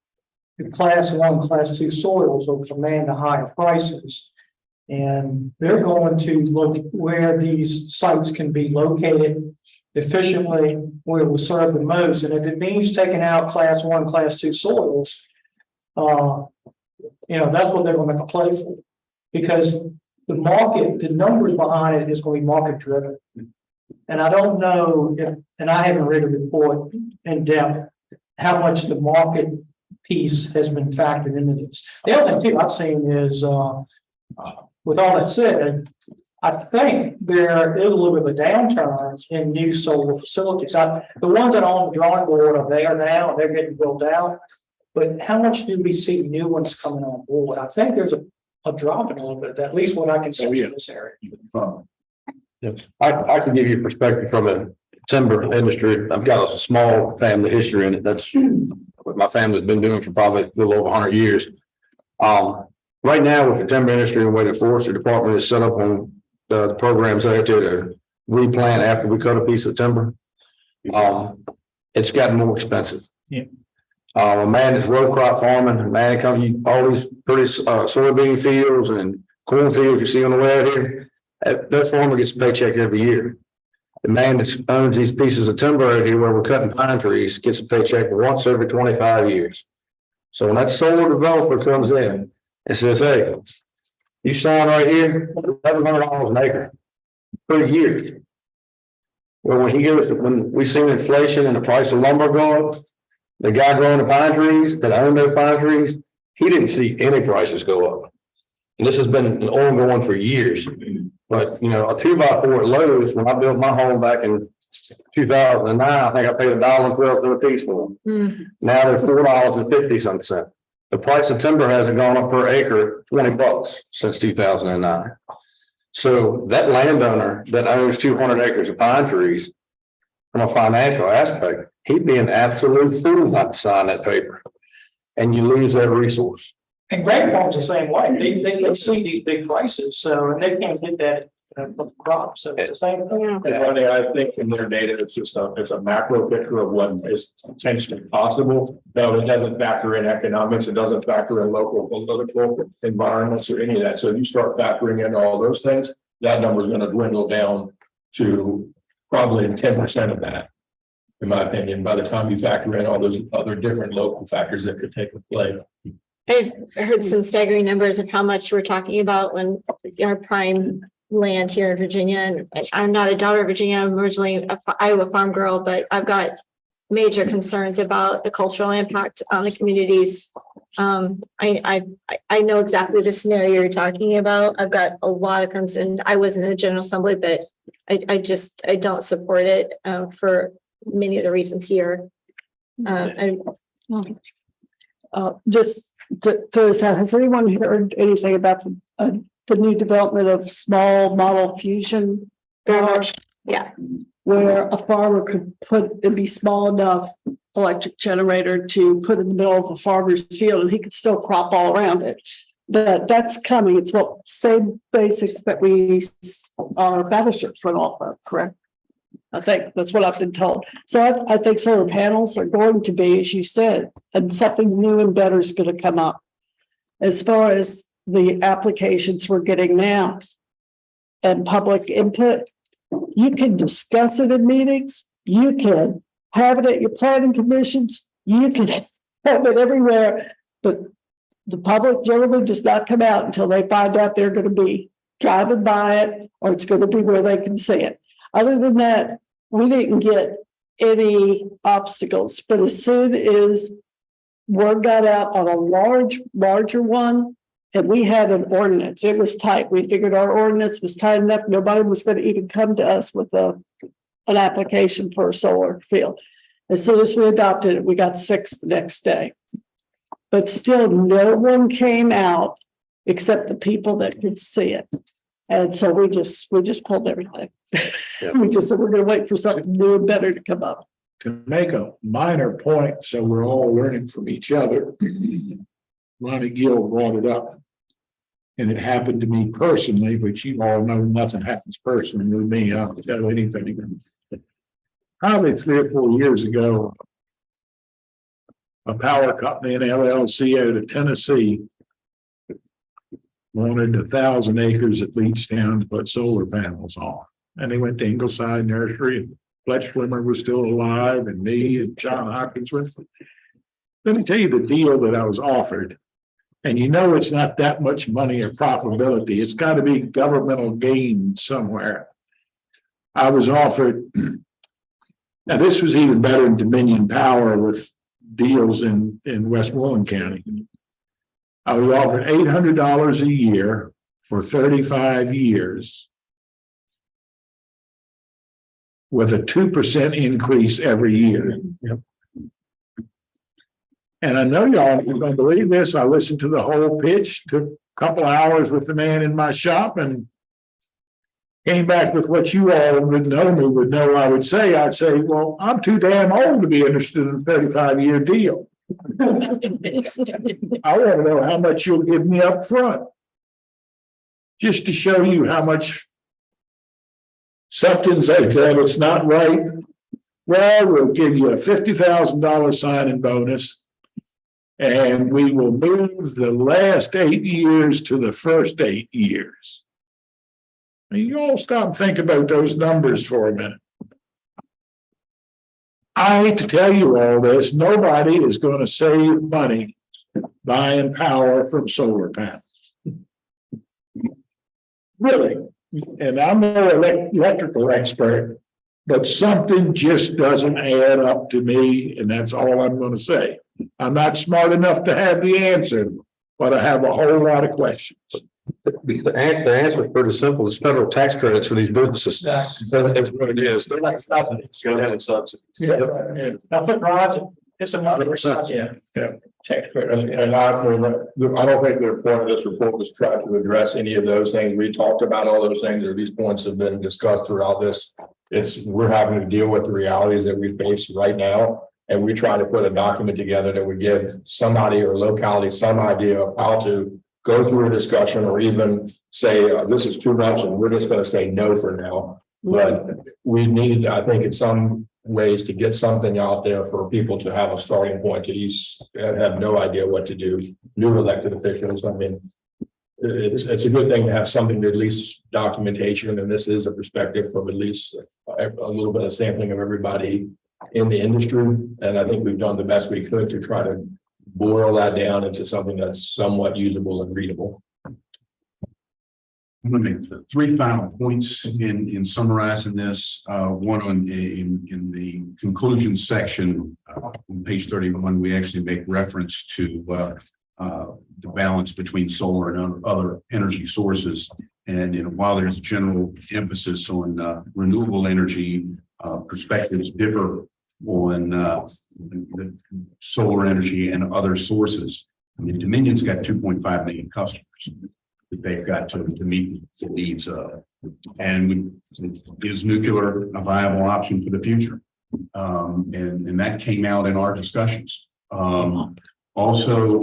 the class 1, class 2 soils will command the higher prices. And they're going to look where these sites can be located efficiently, where it will serve the most. And if it means taking out class 1, class 2 soils, that's what they're going to play for. Because the market, the numbers behind it is going to be market driven. And I don't know if, and I haven't read a report in depth, how much the market piece has been factored into this. The other thing too I've seen is, with all that said, I think there is a little bit of a downturn in new solar facilities. The ones that are on the drawing board are there now, they're getting built out. But how much do we see new ones coming on board? I think there's a drop in a little bit, at least what I can see in this area. I can give you a perspective from a timber industry. I've got a small family history in it. That's what my family's been doing for probably a little over 100 years. Right now, with the timber industry and the way the forestry department is set up on the programs out there to replant after we cut a piece of timber, it's gotten more expensive. Yeah. A man that's row crop farming, a man that comes, all these pretty soybean fields and corn fields you see on the way out here, that farmer gets a paycheck every year. The man that owns these pieces of timber out here where we're cutting pine trees gets a paycheck once every 25 years. So when that solar developer comes in and says, hey, you sign right here, $700 an acre per year. Well, when we see inflation and the price of lumber go up, the guy growing the pine trees that owned those pine trees, he didn't see any prices go up. And this has been ongoing for years. But, a 2x4 at Lowe's, when I built my home back in 2009, I think I paid $1.12 a piece for them. Now they're $4.50. The price of timber hasn't gone up per acre $20 since 2009. So that landowner that owns 200 acres of pine trees, from a financial aspect, he'd be an absolute fool not to sign that paper. And you lose that resource. And grape farms the same way. They see these big prices, so and they can't get that Crops, so it's the same thing. Yeah. And Ronnie, I think in their data, it's a macro picture of what is potentially possible. No, it doesn't factor in economics. It doesn't factor in local political environments or any of that. So if you start factoring in all those things, that number is going to dwindle down to probably 10% of that. In my opinion, by the time you factor in all those other different local factors that could take play. I've heard some staggering numbers of how much we're talking about when our prime land here in Virginia, and I'm not a daughter of Virginia, I'm originally a Iowa farm girl, but I've got major concerns about the cultural impact on the communities. I know exactly the scenario you're talking about. I've got a lot of concerns. I wasn't in the General Assembly, but I don't support it for many of the reasons here. Just to throw this out, has anyone heard anything about the new development of small model fusion? Very much, yeah. Where a farmer could it'd be small enough electric generator to put in the middle of a farmer's field and he could still crop all around it. But that's coming. It's what same basics that our battleships run off of, correct? I think that's what I've been told. So I think solar panels are going to be, as you said, and something new and better is going to come up. As far as the applications we're getting now and public input, you can discuss it in meetings. You can have it at your planning commissions. You can have it everywhere. But the public generally does not come out until they find out they're going to be driving by it or it's going to be where they can see it. Other than that, we didn't get any obstacles, but as soon as word got out on a larger one, and we had an ordinance, it was tight. We figured our ordinance was tight enough. Nobody was going to even come to us with an application for a solar field. As soon as we adopted it, we got 6 the next day. But still, no one came out except the people that could see it. And so we just pulled everything. We just said we're going to wait for something new and better to come up. To make a minor point, so we're all learning from each other. Ronnie Gill brought it up. And it happened to me personally, but you all know nothing happens personally with me. I'll tell anything. Probably 3 or 4 years ago, a power company in LLC out of Tennessee wanted 1,000 acres at Leechtown to put solar panels on. And they went to Ingleside Nursery, and Fletch Schwimmer was still alive, and me and John Hopkins went. Let me tell you the deal that I was offered. And you know it's not that much money or profitability. It's got to be governmental gain somewhere. I was offered, now this was even better in Dominion Power with deals in Westmoreland County. I was offered $800 a year for 35 years with a 2% increase every year. Yep. And I know y'all aren't going to believe this. I listened to the whole pitch, took a couple hours with the man in my shop and came back with what you all would know me would know I would say. I'd say, well, I'm too damn old to be interested in a 35-year deal. I want to know how much you'll give me up front. Just to show you how much something's out there that's not right. Well, we'll give you a $50,000 signing bonus. And we will move the last 8 years to the first 8 years. Now, you all stop and think about those numbers for a minute. I hate to tell you all this, nobody is going to save money buying power from solar panels. Really. And I'm no electrical expert, but something just doesn't add up to me, and that's all I'm going to say. I'm not smart enough to have the answer, but I have a whole lot of questions. The answer is pretty simple. It's federal tax credits for these businesses. So that's what it is. They're like stopping it. It's going to have subsidies. Yeah. Now, put Roger, it's another percent. Yeah. Tax credit. And I don't think the point of this report was trying to address any of those things. We talked about all those things, or these points have been discussed throughout this. We're having to deal with the realities that we face right now. And we try to put a document together that would give somebody or locality some idea of how to go through a discussion or even say, this is too much and we're just gonna say no for now. But we need, I think, in some ways to get something out there for people to have a starting point to ease and have no idea what to do. New elected officials, I mean, it's a good thing to have something to at least documentation, and this is a perspective from at least a little bit of sampling of everybody in the industry. And I think we've done the best we could to try to boil that down into something that's somewhat usable and readable. I'm going to make three final points in summarizing this. One in the conclusion section on page 31, we actually make reference to the balance between solar and other energy sources. And while there's general emphasis on renewable energy, perspectives differ on the solar energy and other sources. I mean, Dominion's got 2.5 million customers that they've got to meet the needs of. And is nuclear a viable option for the future? And that came out in our discussions. Also,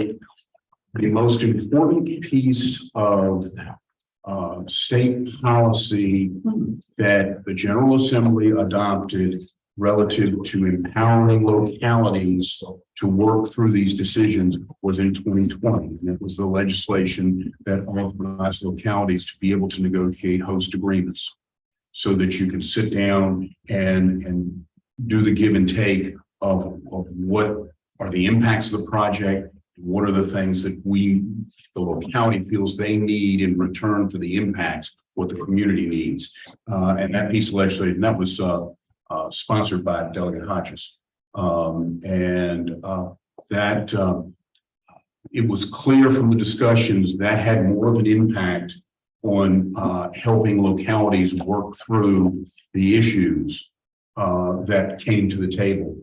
the most important piece of state policy that the General Assembly adopted relative to empowering localities to work through these decisions was in 2020. And it was the legislation that authorized localities to be able to negotiate host agreements so that you can sit down and do the give and take of what are the impacts of the project, what are the things that the locality feels they need in return for the impacts, what the community needs. And that piece of legislation, that was sponsored by Delegate Hodges. It was clear from the discussions that had more of an impact on helping localities work through the issues that came to the table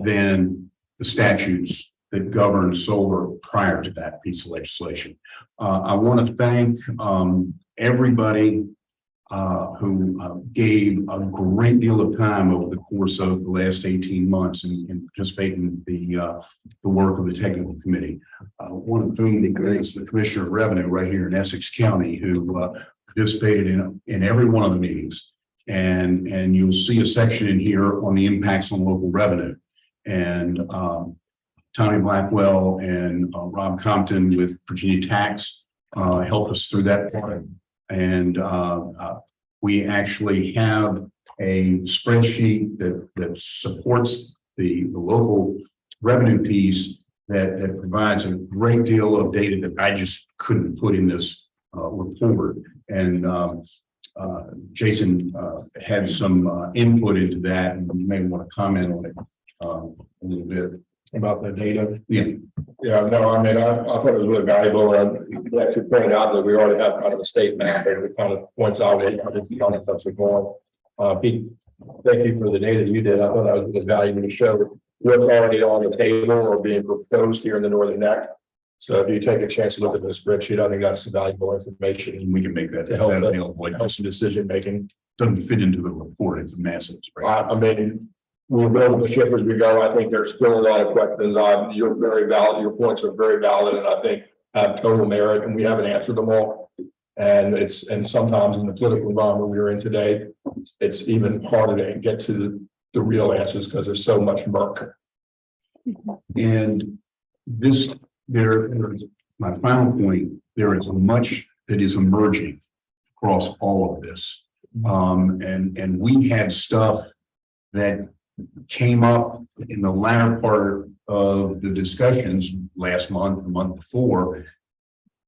than the statutes that governed solar prior to that piece of legislation. I want to thank everybody who gave a great deal of time over the course of the last 18 months in participating in the work of the technical committee. One of whom is the Commissioner of Revenue right here in Essex County, who participated in every one of the meetings. And you'll see a section in here on the impacts on local revenue. And Tommy Blackwell and Rob Compton with Virginia Tax helped us through that part. And we actually have a spreadsheet that supports the local revenue piece that provides a great deal of data that I just couldn't put in this report. And Jason had some input into that, and you may want to comment on it a little bit. About the data. Yeah. Yeah, no, I mean, I thought it was really valuable, and we actually pointed out that we already have kind of a state map there that kind of points out where the kind of stuff are going. Pete, thank you for the data you did. I thought that was valuable to show what's already on the table or being proposed here in the Northern Neck. So if you take a chance to look at the spreadsheet, I think that's valuable information. And we can make that to help available. help some decision making. Doesn't fit into the report. It's a massive spreadsheet. I mean, we're building the ship as we go. I think there's still a lot of questions. You're very valid. Your points are very valid, and I think have total merit, and we haven't answered them all. And sometimes in the political environment we're in today, it's even harder to get to the real answers because there's so much murk. And my final point, there is much that is emerging across all of this. And we had stuff that came up in the latter part of the discussions last month, the month before,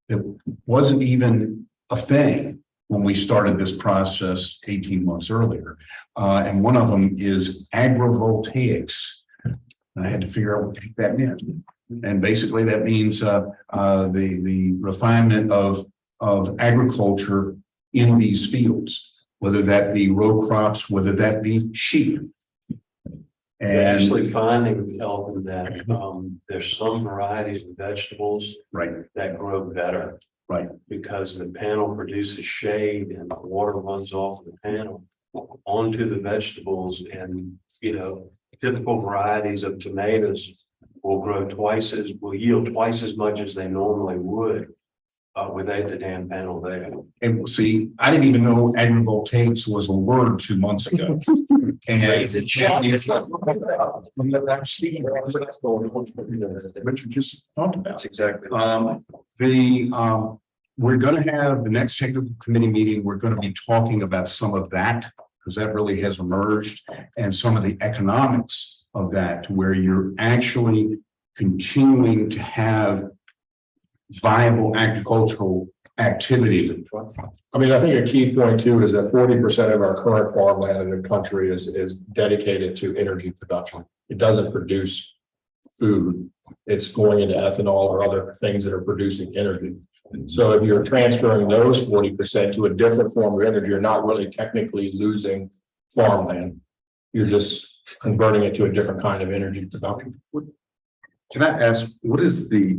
that wasn't even a thing when we started this process 18 months earlier. And one of them is agrivoltaics. And I had to figure out what that meant. And basically that means the refinement of agriculture in these fields, whether that be row crops, whether that be sheep. We're actually finding, Elton, that there's some varieties of vegetables that grow better. Right. Because the panel produces shade and the water runs off the panel onto the vegetables. And, typical varieties of tomatoes will yield twice as much as they normally would Without the damn panel there. And see, I didn't even know agrivoltaics was a word 2 months ago. And Richard just talked about. That's exactly. We're gonna have the next technical committee meeting, we're gonna be talking about some of that, because that really has emerged, and some of the economics of that, to where you're actually continuing to have viable agricultural activity. I mean, I think a key point too is that 40% of our current farmland in the country is dedicated to energy production. It doesn't produce food. It's going into ethanol or other things that are producing energy. So if you're transferring those 40% to a different form of energy, you're not really technically losing farmland. You're just converting it to a different kind of energy production. Can I ask, what is the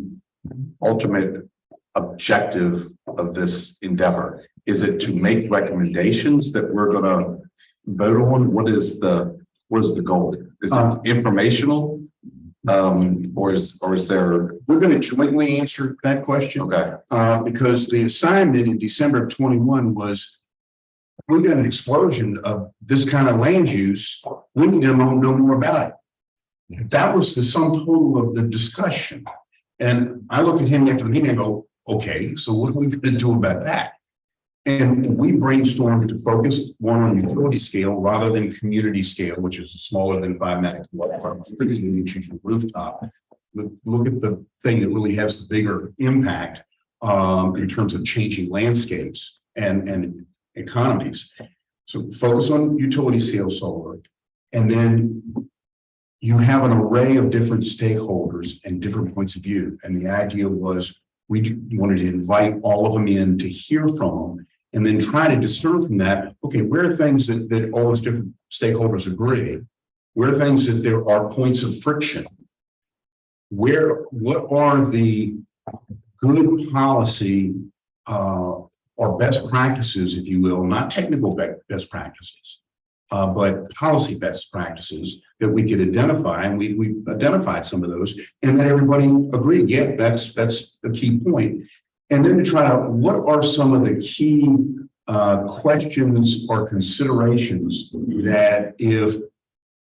ultimate objective of this endeavor? Is it to make recommendations that we're gonna vote on? What is the goal? Is it informational? Or is there? We're gonna jointly answer that question. Okay. Because the assignment in December of 21 was, we got an explosion of this kind of land use. We need to know more about it. That was the sum total of the discussion. And I looked at him after the meeting and go, okay, so what are we gonna do about that? And we brainstormed to focus one on utility scale rather than community scale, which is smaller than 5 megawatts. Because we need to choose a rooftop. Look at the thing that really has the bigger impact in terms of changing landscapes and economies. So focus on utility scale solar, and then you have an array of different stakeholders and different points of view. And the idea was we wanted to invite all of them in to hear from them, and then try to discern from that, okay, where are things that all those different stakeholders agree? Where are things that there are points of friction? What are the good policy or best practices, if you will, not technical best practices, but policy best practices that we could identify, and we identified some of those, and then everybody agreed, yeah, that's a key point. And then to try to, what are some of the key questions or considerations that if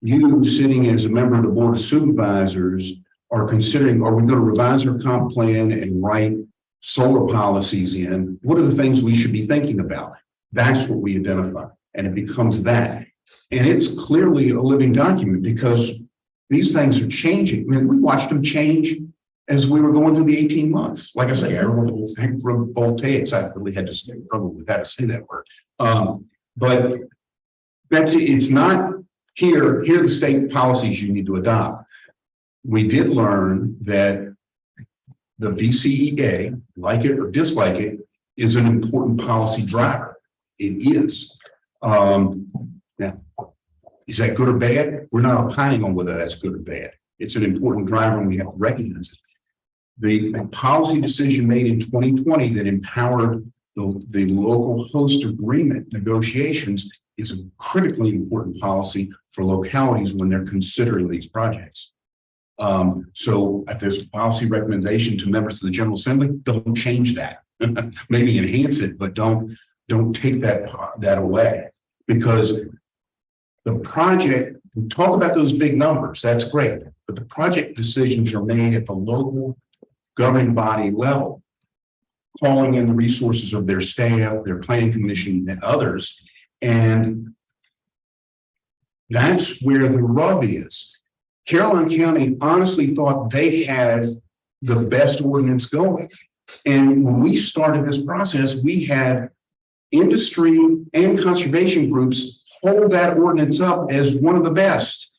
you sitting as a member of the Board of Supervisors are considering, are we going to revise our comp plan and write solar policies in? What are the things we should be thinking about? That's what we identify, and it becomes that. And it's clearly a living document because these things are changing. I mean, we watched them change as we were going through the 18 months. Like I say, I remember voltaics. I really had to struggle with how to say that word. But that's it. It's not here are the state policies you need to adopt. We did learn that the VCEA, like it or dislike it, is an important policy driver. It is. Now, is that good or bad? We're not opining on whether that's good or bad. It's an important driver and we have to recognize it. The policy decision made in 2020 that empowered the local host agreement negotiations is a critically important policy for localities when they're considering these projects. So if there's a policy recommendation to members of the General Assembly, don't change that. Maybe enhance it, but don't take that away, because the project, we talk about those big numbers, that's great, but the project decisions are made at the local governing body level, calling in the resources of their staff, their planning commission, and others. And that's where the rub is. Caroline County honestly thought they had the best ordinance going. And when we started this process, we had industry and conservation groups hold that ordinance up as one of the best.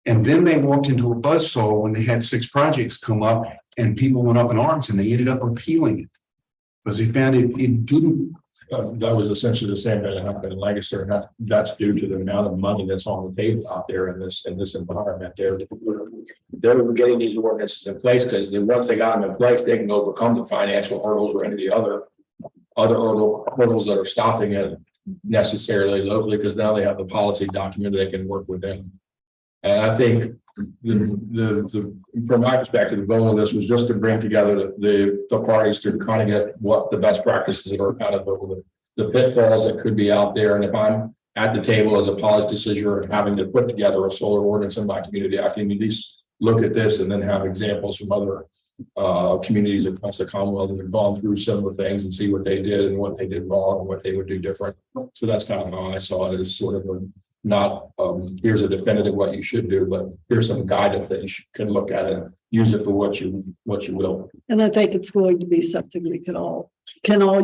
And then they walked into a buzzsaw when they had 6 projects come up and people went up in arms and they ended up repealing it because they found it didn't. That was essentially the same that happened in Lancaster, and that's due to the amount of money that's on the table out there in this environment. They're getting these ordinances in place because once they got them in place, they can overcome the financial hurdles or any of the other hurdles that are stopping it necessarily locally, because now they have the policy document they can work within. And I think from my perspective, the goal of this was just to bring together the parties to kind of get what the best practices are, kind of the pitfalls that could be out there. And if I'm at the table as a policy decision and having to put together a solar ordinance in my community, I can at least look at this and then have examples from other communities across the Commonwealth that have gone through similar things and see what they did and what they did wrong and what they would do different. So that's kind of how I saw it, as sort of a not here's a definitive what you should do, but here's some guidance that you can look at and use it for what you will. And I think it's going to be something we can all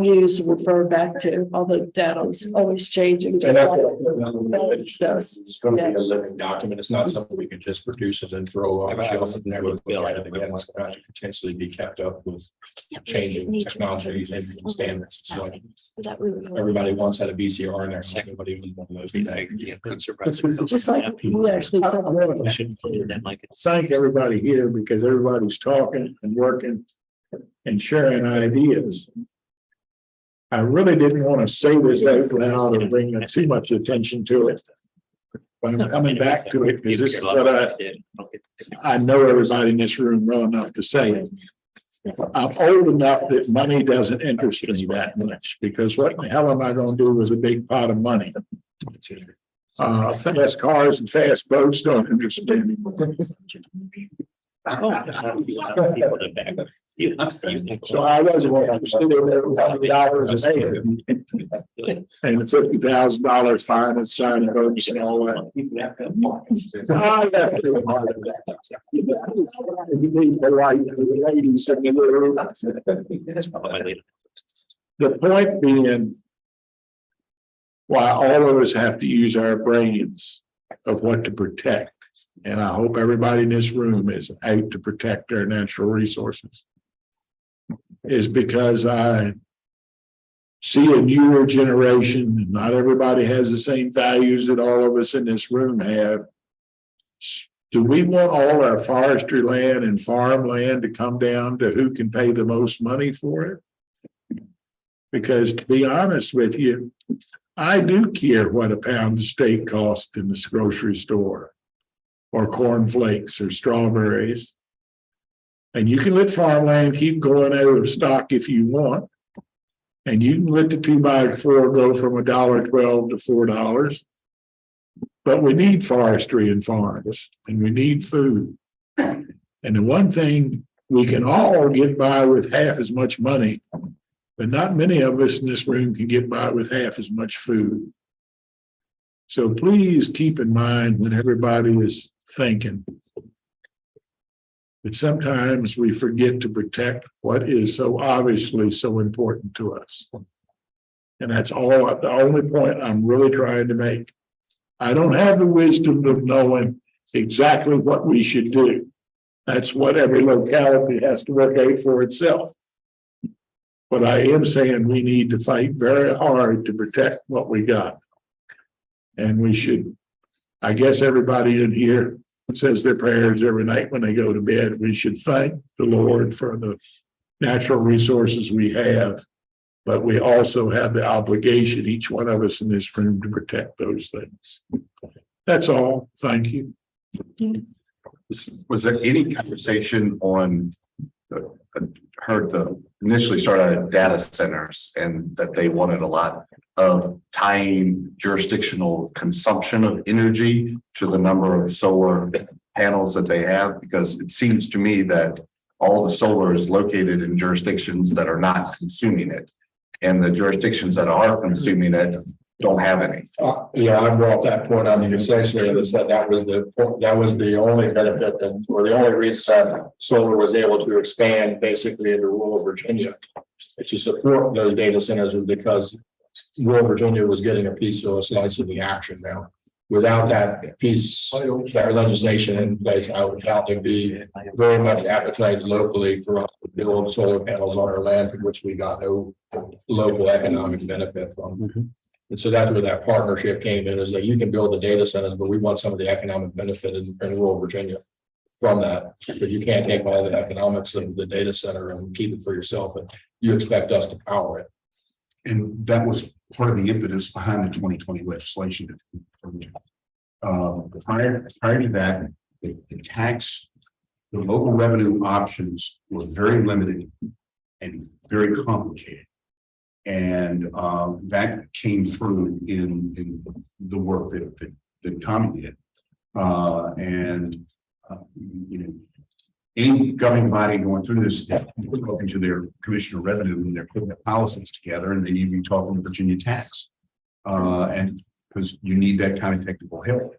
use and refer back to, although data's always changing. Just like it does. It's going to be a living document. It's not something we can just produce and then throw on the shelf and never look at it again. It's going to potentially be kept up with changing technologies and standards. So everybody wants that a VCR in there. Nobody wants one of those today. Just like we actually Thank everybody here because everybody's talking and working and sharing ideas. I really didn't want to say this out loud or bring too much attention to it. But I'm coming back to it because this is what I know everybody in this room well enough to say it. I'm old enough that money doesn't interest me that much because what the hell am I going to do with a big pot of money? Fast cars and fast boats don't interest me anymore. So I wasn't going to sit there with $50 a day and the $50,000 fine and sign boats and all that. The point being, why all of us have to use our brains of what to protect. And I hope everybody in this room is out to protect our natural resources. Is because I see a newer generation, and not everybody has the same values that all of us in this room have. Do we want all our forestry land and farmland to come down to who can pay the most money for it? Because to be honest with you, I do care what a pound of steak costs in this grocery store, or cornflakes or strawberries. And you can let farmland keep going out of stock if you want. And you can let the 2x4 go from $1.12 to $4. But we need forestry and farms, and we need food. And the one thing we can all get by with half as much money, but not many of us in this room can get by with half as much food. So please keep in mind when everybody is thinking that sometimes we forget to protect what is so obviously so important to us. And that's all, the only point I'm really trying to make. I don't have the wisdom of knowing exactly what we should do. That's what every locality has to work out for itself. But I am saying we need to fight very hard to protect what we got. And we should, I guess everybody in here says their prayers every night when they go to bed. We should thank the Lord for the natural resources we have, but we also have the obligation, each one of us in this room, to protect those things. That's all. Thank you. Was there any conversation on, heard the initially started at data centers and that they wanted a lot of tying jurisdictional consumption of energy to the number of solar panels that they have? Because it seems to me that all the solar is located in jurisdictions that are not consuming it. And the jurisdictions that are consuming it don't have any. Yeah, I brought that point up. You essentially that was the only benefit that, or the only reason that solar was able to expand basically into rural Virginia to support those data centers, was because rural Virginia was getting a piece of a slice of the action now. Without that piece, that legislation in place, I would doubt there'd be very much appetite locally for us to build solar panels on our land, for which we got no local economic benefit from. And so that's where that partnership came in, is that you can build the data centers, but we want some of the economic benefit in rural Virginia from that. But you can't take all the economics of the data center and keep it for yourself, and you expect us to power it. And that was part of the impetus behind the 2020 legislation. Prior to that, the local revenue options were very limited and very complicated. And that came through in the work that Tommy did. You know, any governing body going through this, talking to their commissioner of revenue, and they're putting their policies together, and they need to be talking to Virginia tax. And because you need that kind of technical help.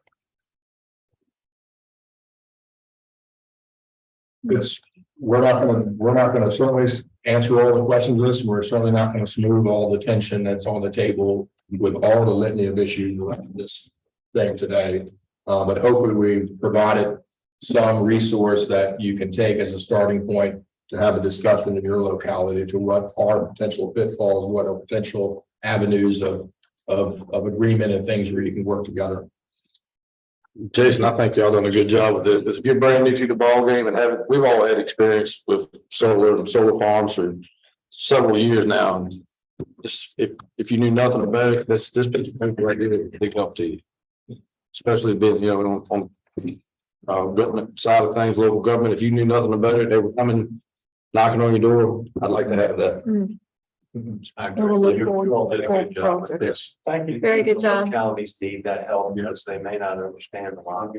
It's, we're not gonna certainly answer all the questions of this. We're certainly not gonna smooth all the tension that's on the table with all the litany of issues around this thing today. But hopefully we provided some resource that you can take as a starting point to have a discussion in your locality to what are potential pitfalls, what are potential avenues of agreement and things where you can work together. Jason, I think y'all done a good job with it. If you're brand new to the ball game and we've all had experience with solar farms for several years now. And just if you knew nothing about it, this right here, big up to you. Especially being, you know, on government side of things, local government. If you knew nothing about it, they were coming, knocking on your door. I'd like to have that. I We'll look agree. forward You all did a good to job. that. Yes. Thank you. Very good job. Localities need that help because they may not understand the law.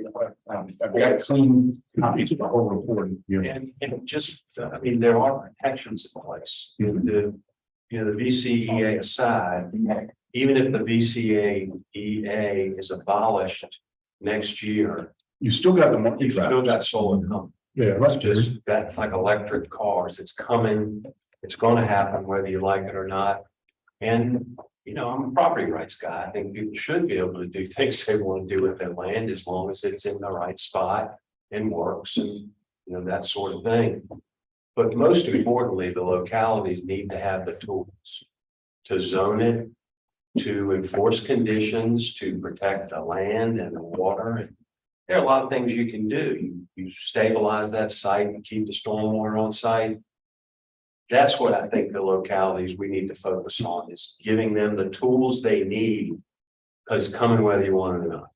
I've got clean copies of the whole report. And just, I mean, there are protections in place. The VCEA aside, even if the VCEA is abolished next year, You still got the money. you've still got solar coming. Yeah, It's just, that's like electric cars. It's coming. It's going to happen whether you like it or not. And, you know, I'm a property rights guy. I think people should be able to do things they want to do with their land as long as it's in the right spot and works and, you know, that sort of thing. But most importantly, the localities need to have the tools to zone it, to enforce conditions, to protect the land and the water. And there are a lot of things you can do. You stabilize that site and keep the stormwater on site. That's what I think the localities we need to focus on, is giving them the tools they need, because it's coming whether you want it or not.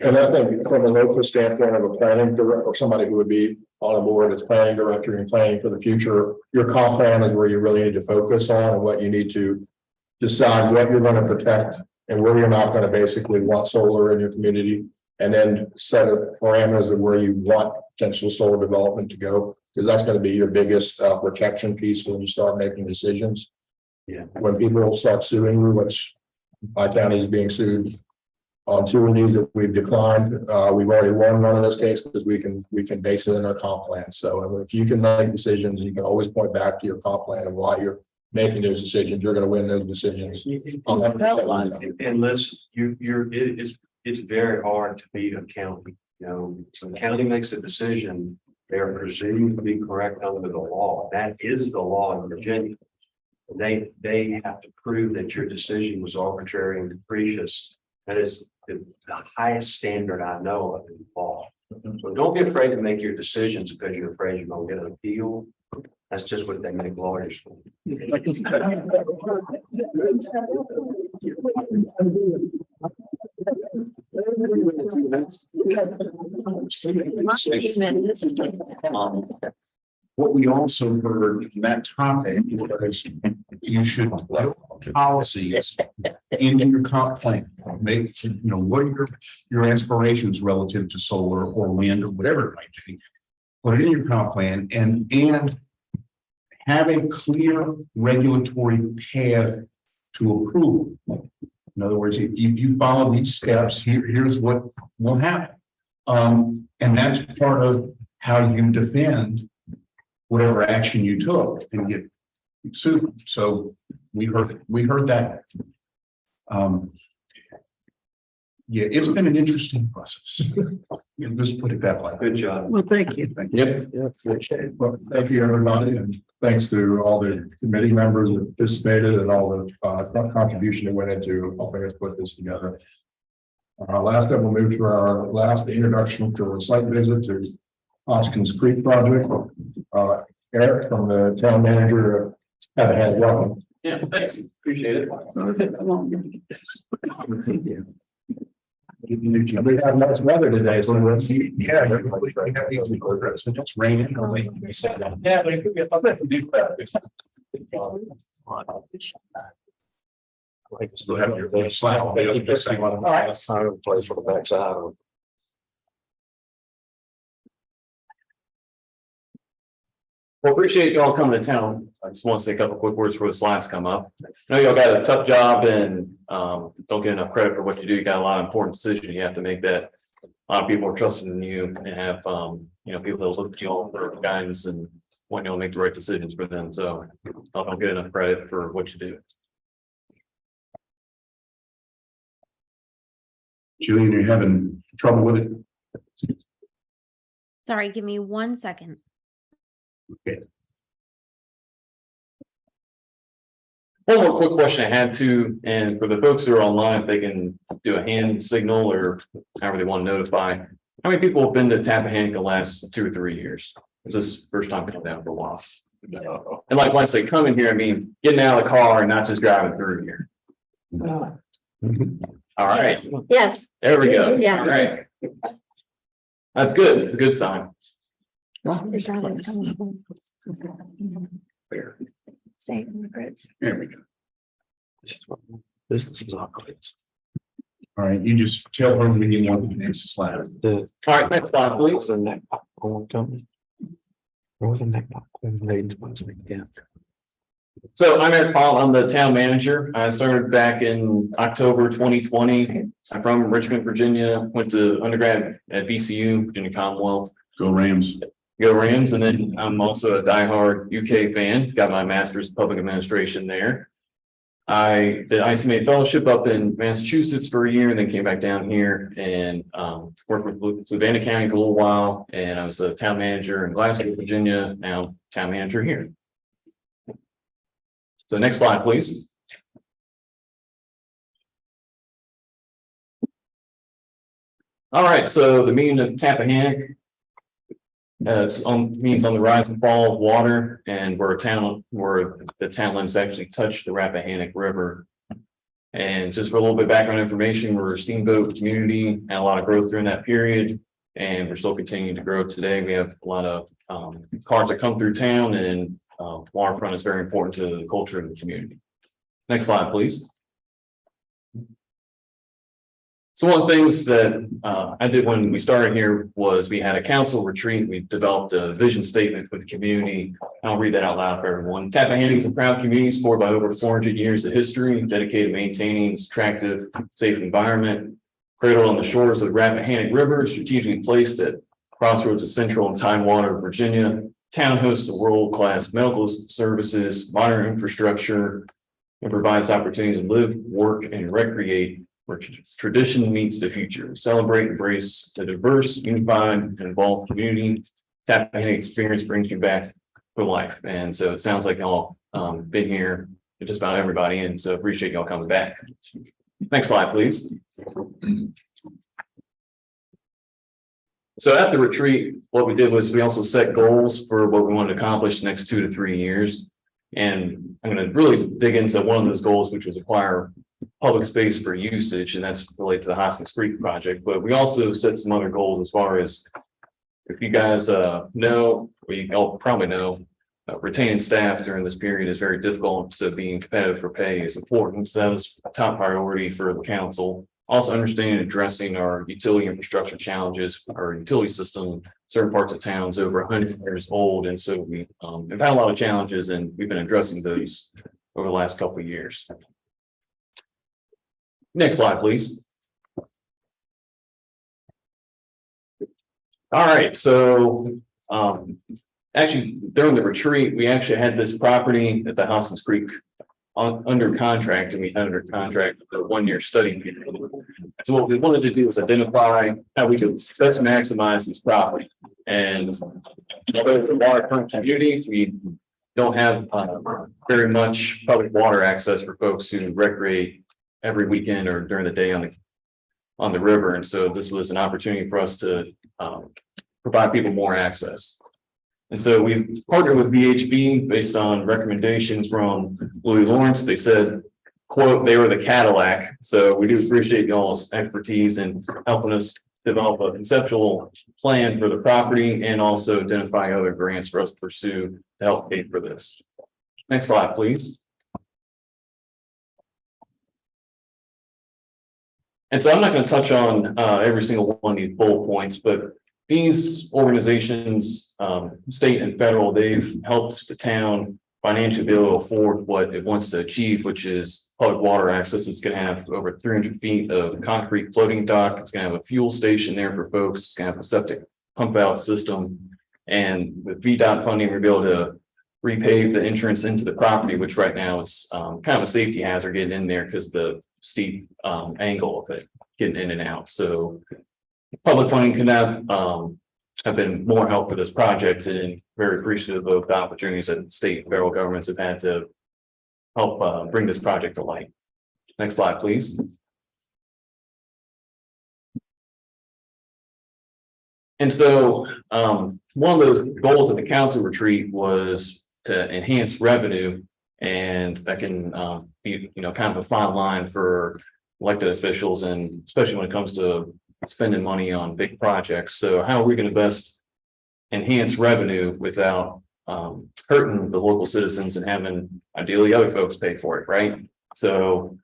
and I think from a local standpoint of a planning director or somebody who would be on a board as planning director and planning for the future, your comp plan is where you really need to focus on and what you need to decide what you're going to protect and where you're not going to basically want solar in your community, and then set a parameters of where you want potential solar development to go, because that's going to be your biggest protection piece when you start making decisions. Yeah. When people start suing you, which my county is being sued on 2 of these that we've declined. We've already won one of those cases because we can base it in our comp plan. So if you can make decisions, you can always point back to your comp plan and why you're making those decisions, you're going to win those decisions. And listen, it's very hard to beat a county. You know, when the county makes a decision, they are presumed to be correct under the law. That is the law in Virginia. They have to prove that your decision was arbitrary and capricious. That is the highest standard I know of in law. So don't be afraid to make your decisions because you're afraid you're going to get an appeal. That's just what they make lawyers for. What we also heard in that topic was you should build policies into your comp plan. Make, you know, what are your aspirations relative to solar or wind or whatever it might be. Put it in your comp plan and have a clear regulatory path to approval. In other words, if you follow these steps, here's what will happen. And that's part of how you defend whatever action you took and get sued. So we heard that. Yeah, it's been an interesting process. Let's put it that way. Good job. Well, thank you. Yep. Well, thank you, everybody, and thanks to all the committee members that participated and all the contribution that went into helping us put this together. Last up, we'll move to our last introduction to a site visit to Hoskins Creek project. Eric from the town manager, have a hand, welcome. Yeah, thanks. Appreciate it. We have nice weather today, so let's. Yeah. It's raining. Yeah, but it could be a little bit better. Still have your little slap. All right. Sign of the place for the backside of it. Well, appreciate y'all coming to town. I just want to say a couple quick words before the slides come up. I know y'all got a tough job and don't get enough credit for what you do. You got a lot of important decisions you have to make that a lot of people are trusting in you and have people that look to y'all for guidance and want y'all to make the right decisions for them. So I don't get enough credit for what you do. Julian, you're having trouble with it? Sorry, give me 1 second. Okay. One more quick question I had too, and for the folks who are online, if they can do a hand signal or however they want to notify. How many people have been to Rappahannock the last 2 or 3 years? Is this first time coming down for a while? And like once they come in here, I mean, getting out of the car and not just driving through here. All right, Yes, there we go. Yeah. All right. That's good. It's a good sign. There we go. Business is awkward. All right, you just tell her when you want the next slide. All right, next slide, please. The neck popcorn company. Where was the neck popcorn ladies once again? So I'm Eric Paul. I'm the town manager. I started back in October 2020. I'm from Richmond, Virginia. Went to undergrad at VCU, Virginia Commonwealth. Go Rams. Go Rams. And then I'm also a diehard UK fan. Got my master's in public administration there. I did ICMA fellowship up in Massachusetts for a year and then came back down here and worked with Savannah County for a little while. And I was a town manager in Glasgow, Virginia, now town manager here. So next slide, please. All right, so the meaning of Rappahannock. Means on the rise and fall of water, and we're a town where the town limits actually touch the Rappahannock River. And just for a little bit of background information, we're a steamboat community and a lot of growth during that period. And we're still continuing to grow today. We have a lot of cars that come through town, and waterfront is very important to the culture of the community. Next slide, please. So one of the things that I did when we started here was we had a council retreat. We developed a vision statement for the community. I'll read that out loud for everyone. Rappahannock is a proud community supported by over 400 years of history, dedicated to maintaining its attractive, safe environment. Cradled on the shores of the Rappahannock River, strategically placed at crossroads of Central and Tidewater, Virginia. Town hosts a world-class medical services, modern infrastructure, and provides opportunities to live, work, and recreate where tradition meets the future. Celebrate, embrace the diverse, unified, and involved community. Rappahannock experience brings you back to life. And so it sounds like y'all been here with just about everybody, and so appreciate y'all coming back. Next slide, please. So at the retreat, what we did was we also set goals for what we wanted to accomplish the next 2 to 3 years. And I'm going to really dig into one of those goals, which was acquire public space for usage, and that's related to the Hoskins Creek project. But we also set some other goals as far as, if you guys know, or you all probably know, retaining staff during this period is very difficult. So being competitive for pay is important. So that was a top priority for the council. Also understanding and addressing our utility infrastructure challenges. Our utility system, certain parts of town is over 100 years old. And so we have had a lot of challenges, and we've been addressing those over the last couple of years. Next slide, please. All right, so actually during the retreat, we actually had this property at the Hoskins Creek under contract, and we had under contract for a 1-year study. So what we wanted to do was identify how we could best maximize this property. And although the waterfront community, we don't have very much public water access for folks who recreate every weekend or during the day on the river. And so this was an opportunity for us to provide people more access. And so we partnered with VHB based on recommendations from Louis Lawrence. They said, quote, they were the Cadillac. So we do appreciate y'all's expertise in helping us develop a conceptual plan for the property and also identify other grants for us to pursue to help pay for this. Next slide, please. And so I'm not going to touch on every single one of these bullet points, but these organizations, state and federal, they've helped the town financially be able to afford what it wants to achieve, which is public water access. It's going to have over 300 feet of concrete floating dock. It's going to have a fuel station there for folks. It's going to have a septic pump out system. And with VDOT funding, we'll be able to repave the entrance into the property, which right now is kind of a safety hazard getting in there because the steep angle of it getting in and out. So public funding can have been more help for this project, and very appreciative of the opportunities that state and federal governments have had to help bring this project to light. Next slide, please. And so one of those goals of the council retreat was to enhance revenue, and that can be, kind of a fine line for elected officials, and especially when it comes to spending money on big projects. So how are we going to best enhance revenue without hurting the local citizens and having ideally other folks pay for it, right? So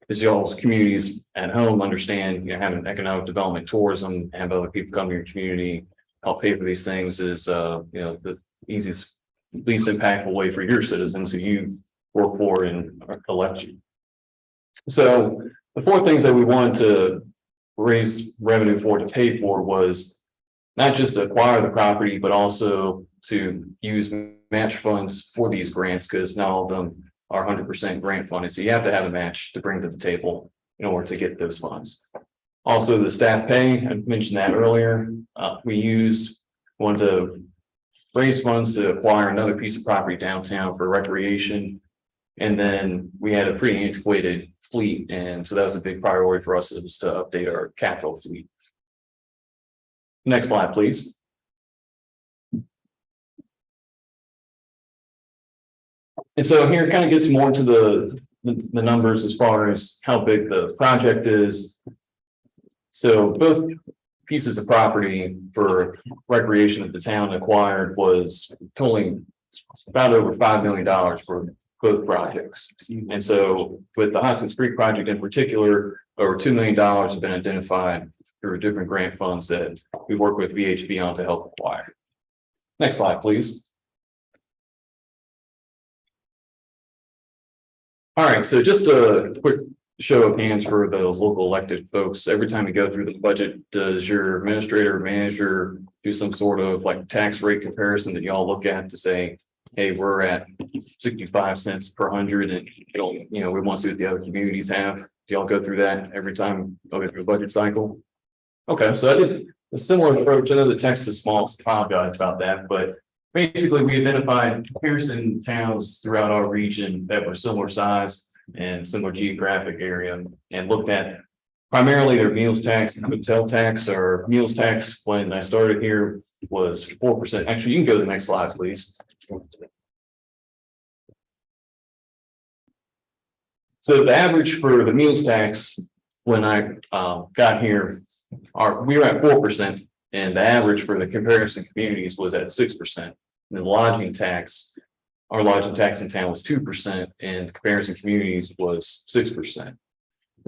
as y'all's communities at home understand, having economic development, tourism, have other people come to your community, help pay for these things is the easiest, least impactful way for your citizens who you work for and elect you. So the four things that we wanted to raise revenue for, to pay for, was not just to acquire the property, but also to use match funds for these grants, because not all of them are 100% grant funded. So you have to have a match to bring to the table in order to get those funds. Also, the staff pay, I mentioned that earlier. We wanted to raise funds to acquire another piece of property downtown for recreation. And then we had a pretty antiquated fleet. And so that was a big priority for us, is to update our capital fleet. Next slide, please. And so here it kind of gets more into the numbers as far as how big the project is. So both pieces of property for recreation that the town acquired was totaling about over $5 million for both projects. And so with the Hoskins Creek project in particular, over $2 million have been identified through different grant funds that we work with VHB on to help acquire. Next slide, please. All right, so just a quick show of hands for the local elected folks. Every time you go through the budget, does your administrator or manager do some sort of like tax rate comparison that y'all look at to say, hey, we're at 65 cents per hundred, and we want to see what the other communities have? Do y'all go through that every time you go through a budget cycle? Okay, so I did a similar approach. I know the text is small, so I apologize about that, but basically we identified comparison towns throughout our region that were similar size and similar geographic area, and looked at primarily their meals tax and hotel tax. Or meals tax, when I started here, was 4%. Actually, you can go to the next slide, please. So the average for the meals tax when I got here, we were at 4%, and the average for the comparison communities was at 6%. And the lodging tax, our lodging tax in town was 2%, and the comparison communities was 6%.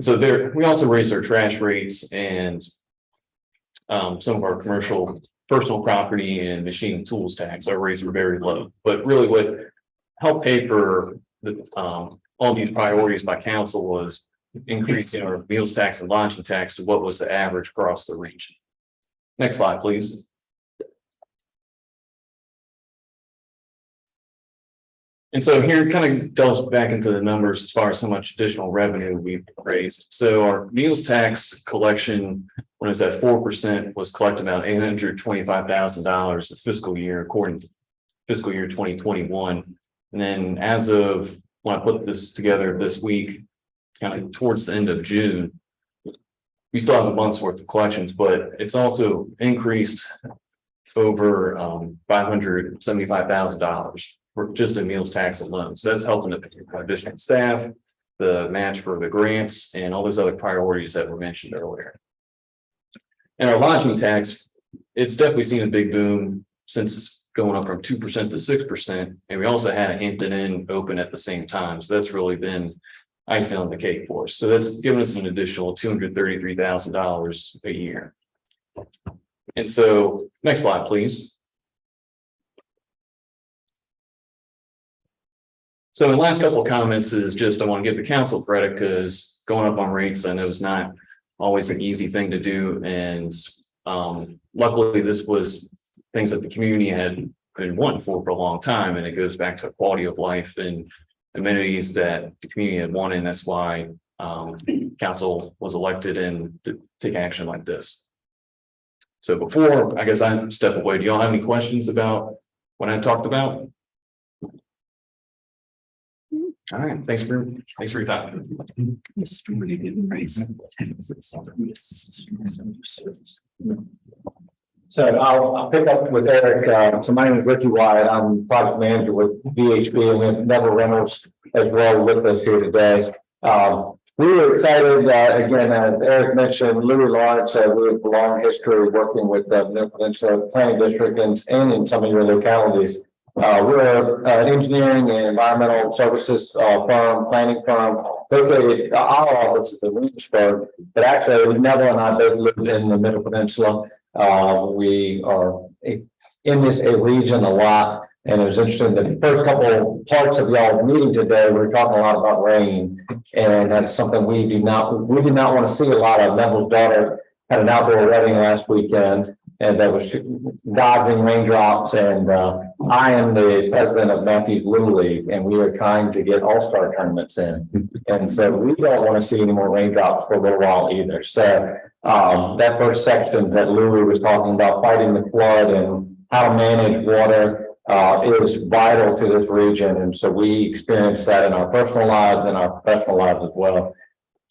So there, we also raised our trash rates, and some of our commercial personal property and machine and tools tax, our rates were very low. But really what helped pay for the all these priorities by council was increasing our meals tax and lodging tax to what was the average across the region. Next slide, please. And so here it kind of delves back into the numbers as far as how much additional revenue we've raised. So our meals tax collection, when it was at 4%, was collected about $825,000 a fiscal year, according to fiscal year 2021. And then as of when I put this together this week, kind of towards the end of June, we still have a month's worth of collections, but it's also increased over $575,000 for just in meals tax alone. So that's helping to pay for additional staff, the match for the grants and all those other priorities that were mentioned earlier. And our lodging tax, it's definitely seen a big boom since going up from 2% to 6%. And we also had a Hampton Inn open at the same time. So that's really been icing on the cake for us. So that's given us an additional $233,000 a year. And so next slide, please. So the last couple of comments is just, I want to give the council credit because going up on rates, I know is not always an easy thing to do. And luckily this was things that the community had been wanting for a long time. And it goes back to quality of life and amenities that the community had wanted. And that's why council was elected and to take action like this. So before, I guess I step away, do y'all have any questions about what I talked about? All right, thanks for your time. So I'll pick up with Eric. So my name is Ricky Wyatt. I'm project manager with VHB, and we have Neville Reynolds as well with us here today. We were excited, again, as Eric mentioned, Louis Lawrence, we have a long history working with the Middle Peninsula Planning District and in some of your localities. We're an engineering and environmental services firm, planning firm, located, our office is in Williamsburg, but actually Neville and I both live in the Middle Peninsula. We are in this region a lot, and it was interesting that the first couple parts of y'all meeting today, we were talking a lot about rain, and that's something we did not want to see a lot of. Neville's daughter had an outdoor wedding last weekend, and that was dodging raindrops. And I am the president of Matthews Little League, and we are trying to get all-star tournaments in. And so we don't want to see any more raindrops for a little while either. So that first section that Louis was talking about, fighting the flood and how to manage water, is vital to this region. And so we experience that in our personal lives and our professional lives as well.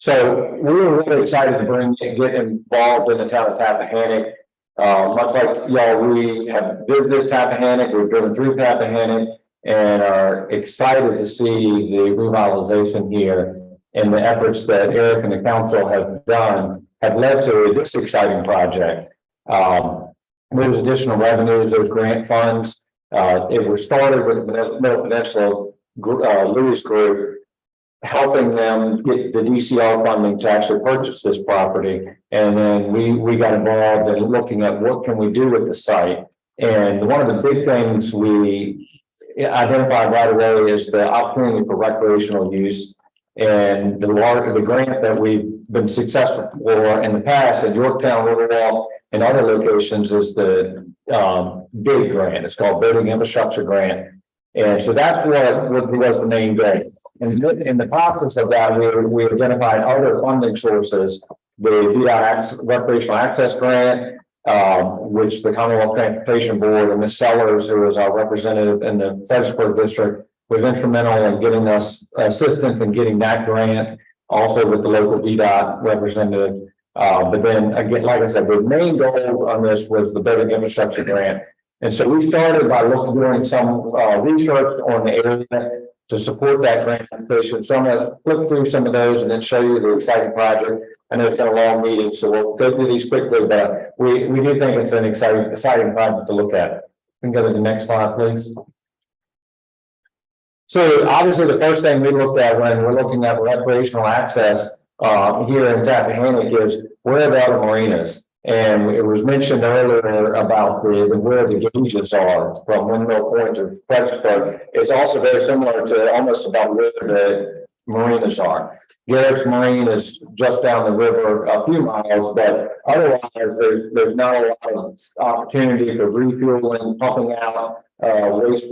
So we were really excited to get involved in the town of Rappahannock. Much like y'all, we have visited Rappahannock, we've driven through Rappahannock, and are excited to see the revitalization here and the efforts that Eric and the council have done have led to this exciting project. There's additional revenues, there's grant funds. It was started with the Middle Peninsula Louis Group, helping them get the DCR funding to actually purchase this property. And then we got involved in looking at what can we do with the site. And one of the big things we identified right away is the opportunity for recreational use. And the grant that we've been successful for in the past at Yorktown, Riverwalk, and other locations is the BIG grant. It's called Building Infrastructure Grant. And so that's what was the main grant. And in the process of that, we identified other funding sources, the VDOT Recreational Access Grant, which the Commonwealth Transportation Board and Ms. Sellers, who is our representative in the Fredericksburg district, was instrumental in getting us assistance in getting that grant, also with the local VDOT representative. But then again, like I said, the main goal on this was the Building Infrastructure Grant. And so we started by doing some research on the area to support that grant application. So I'm going to flip through some of those and then show you the exciting project. I know it's been a long meeting, so we'll go through these quickly, but we do think it's an exciting project to look at. We can go to the next slide, please. So obviously the first thing we looked at when we're looking at recreational access here in Rappahannock is where are the other marinas? And it was mentioned earlier about where the gauges are from Windmill Point to Fredericksburg. It's also very similar to almost about where the marinas are. Garrett's Marine is just down the river a few miles, but otherwise there's not a lot of opportunity for refueling, pumping out waste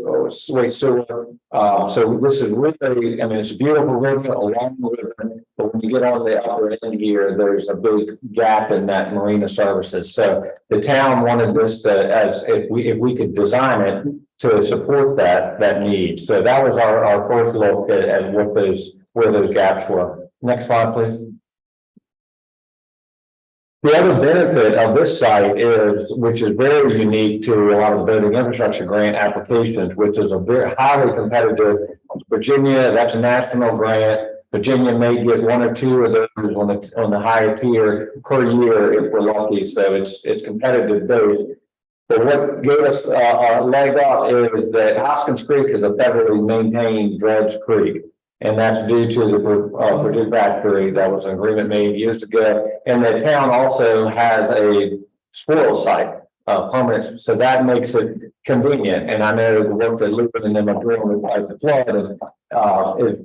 sewer. So this is really, I mean, it's a beautiful river, a long river, but when you get on the upper end here, there's a big gap in that marina services. So the town wanted this as if we could design it to support that need. So that was our first look at where those gaps were. Next slide, please. The other benefit of this site is, which is very unique to a lot of the building infrastructure grant applications, which is a very highly competitive Virginia, that's a national grant. Virginia may get one or two of those on the higher tier per year if we're lucky, so it's competitive both. But what gave us a leg up is that Hoskins Creek is a federally maintained dredge creek. And that's due to the Purdue factory. That was an agreement made years ago. And the town also has a spoil site, permanent, so that makes it convenient. And I know the work that Luke and them are doing with like the flood and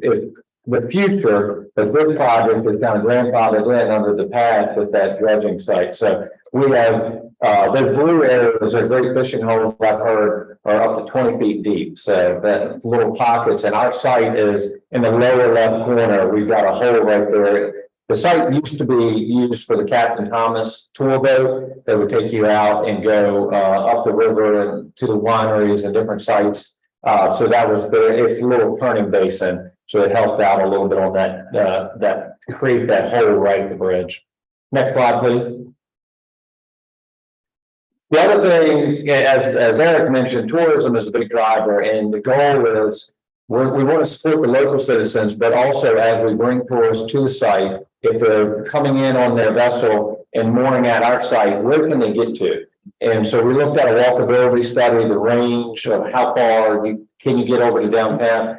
if the future, but this project is kind of grandfathered in under the path with that dredging site. So we have those blue areas are great fishing holes I've heard are up to 20 feet deep. So that little pockets, and our site is in the lower left corner. We've got a hole right there. The site used to be used for the Captain Thomas tour boat that would take you out and go up the river and to the wineries and different sites. So that was it's a little turning basin. So it helped out a little bit on that to create that hole right at the bridge. Next slide, please. The other thing, as Eric mentioned, tourism is a big driver, and the goal is we want to support the local citizens, but also as we bring tourists to the site, if they're coming in on their vessel and mooring at our site, where can they get to? And so we looked at a walkability study, the range of how far can you get over to downtown.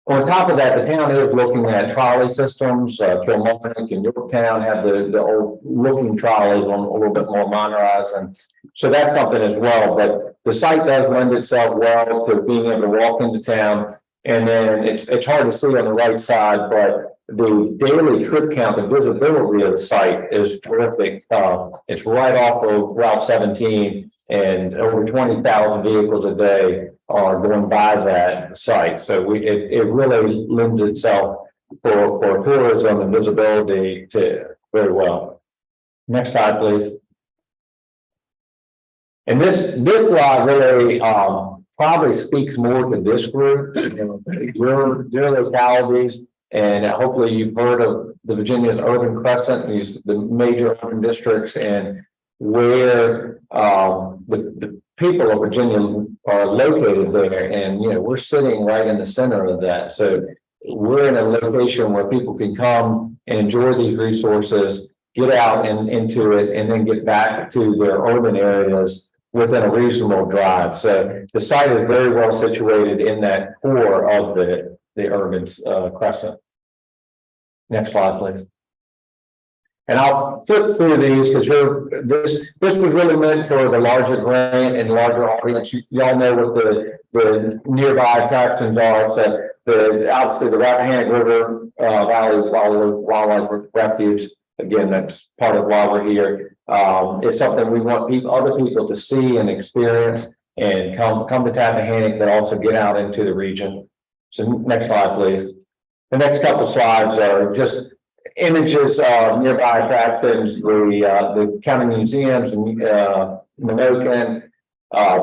On top of that, the town is looking at trolley systems. Kilmarnock and Yorktown have the old looking trolleys on a little bit more modernized, and so that's something as well. But the site does lend itself well to being able to walk into town, and then it's hard to see on the right side, but the daily trip count, the visibility of the site is terrific. It's right off of Route 17, and over 20,000 vehicles a day are going by that site. So it really lends itself for tourism and visibility to very well. Next slide, please. And this slide really probably speaks more to this group, your localities, and hopefully you've heard of the Virginia's urban crescent, the major urban districts, and where the people of Virginia are located there. And we're sitting right in the center of that. So we're in a location where people can come and enjoy these resources, get out and into it, and then get back to their urban areas within a reasonable drive. So the site is very well situated in that core of the urban crescent. Next slide, please. And I'll flip through these because this was really meant for the larger grant and larger audience. Y'all know what the nearby attractions are. So obviously the Rappahannock River Valley Wildlife Refuge. Again, that's part of why we're here. It's something we want other people to see and experience and come to Tappahannock, but also get out into the region. So next slide, please. The next couple slides are just images of nearby attractions, the county museums, Minokan,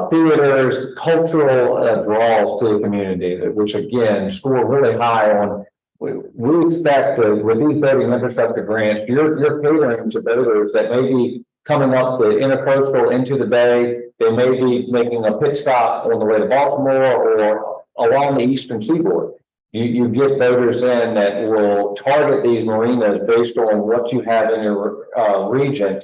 theaters, cultural draws to the community, which again score really high on. We expect with these boating infrastructure grants, you're catering to boaters that may be coming up the intercoastal into the bay. They may be making a pit stop on the way to Baltimore or along the eastern seaboard. You get boaters in that will target these marinas based on what you have in your region,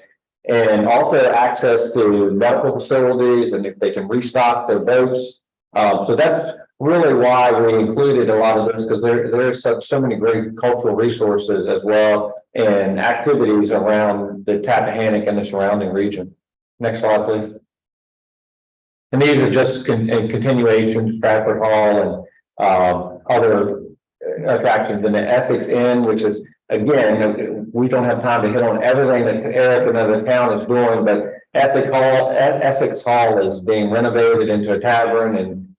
and also access to medical facilities, and if they can restock their boats. So that's really why we included a lot of this, because there's so many great cultural resources as well and activities around the Tappahannock and the surrounding region. Next slide, please. And these are just continuations, Stratford Hall and other attractions, and the Essex Inn, which is, again, we don't have time to hit on everything that Eric and the town is doing, but Essex Hall is being renovated into a tavern, and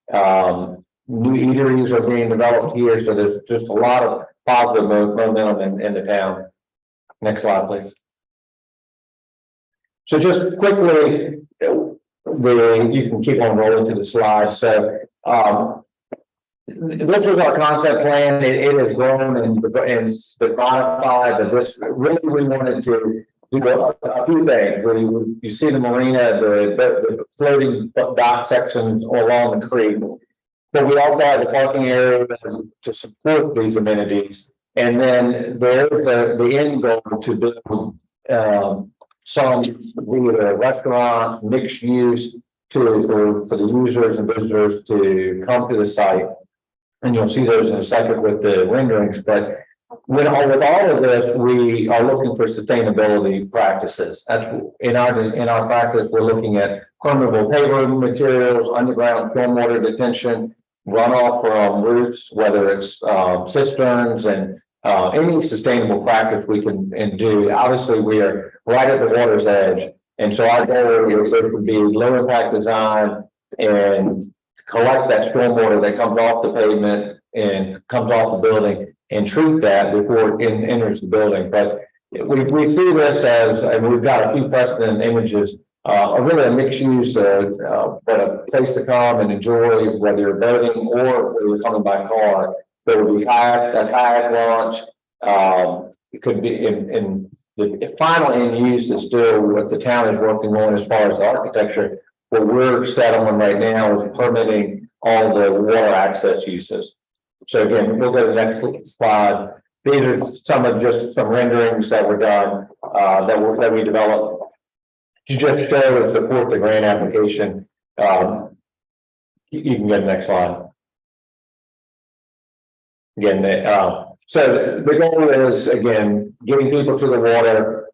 new eateries are being developed here. So there's just a lot of positive momentum in the town. Next slide, please. So just quickly, you can keep on rolling to the slide. So this was our concept plan. It has grown and been modified, but this really we wanted to do a few things. You see the marina, the floating dock sections along the creek, but we also have the parking area to support these amenities. And then there is the end goal to build, some either restaurant, mixed use for the users and visitors to come to the site. And you'll see those in a second with the renderings, but with all of this, we are looking for sustainability practices. That's in our practice, we're looking at permeable paver materials, underground stormwater detention, runoff from roofs, whether it's cisterns and any sustainable practice we can do. Obviously, we are right at the water's edge, and so our goal is to be low impact design and collect that stormwater that comes off the pavement and comes off the building and treat that before it enters the building. But we see this as, and we've got a few precedent images, really a mixed use, but a place to come and enjoy, whether you're boating or whether you're coming by car. There would be a kayak launch. It could be in the final end use is still what the town is working on as far as architecture. What we're set on right now is permitting all the water access uses. So again, we'll go to the next slide. These are some renderings that were done, that we developed to just show and support the grant application. You can go to the next slide. Again, so the goal is, again, getting people to the water,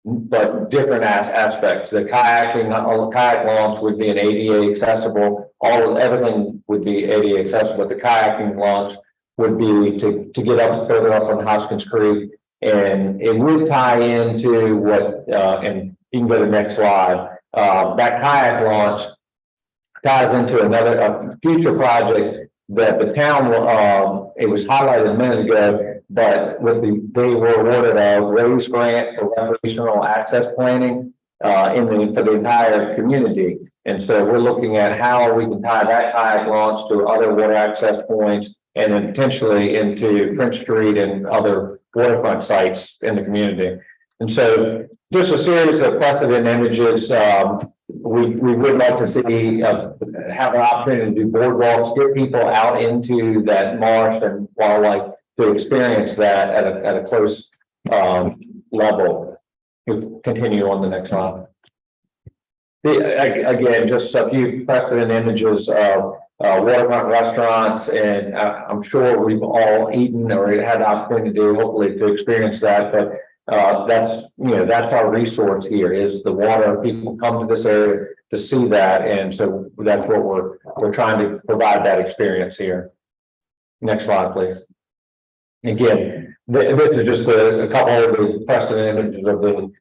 but different aspects. The kayaking, all the kayak launch would be an ADA accessible. Everything would be ADA accessible. The kayaking launch would be to get up further up on Hoskins Creek, and it would tie into what. And you can go to the next slide. That kayak launch ties into a future project that the town. It was highlighted a minute ago. But they were awarded a RAISE grant for recreational access planning for the entire community. And so we're looking at how we can tie that kayak launch to other water access points and then potentially into Prince Street and other waterfront sites in the community. And so just a series of precedent images. We would like to see have an opportunity to do boardwalks, get people out into that marsh and wildlife to experience that at a close level. We'll continue on the next slide. Again, just a few precedent images of waterfront restaurants, and I'm sure we've all eaten or had the opportunity, hopefully, to experience that. But that's our resource here is the water. People come to this area to see that, and so that's what we're trying to provide that experience here. Next slide, please. Again, this is just a couple of the precedent images of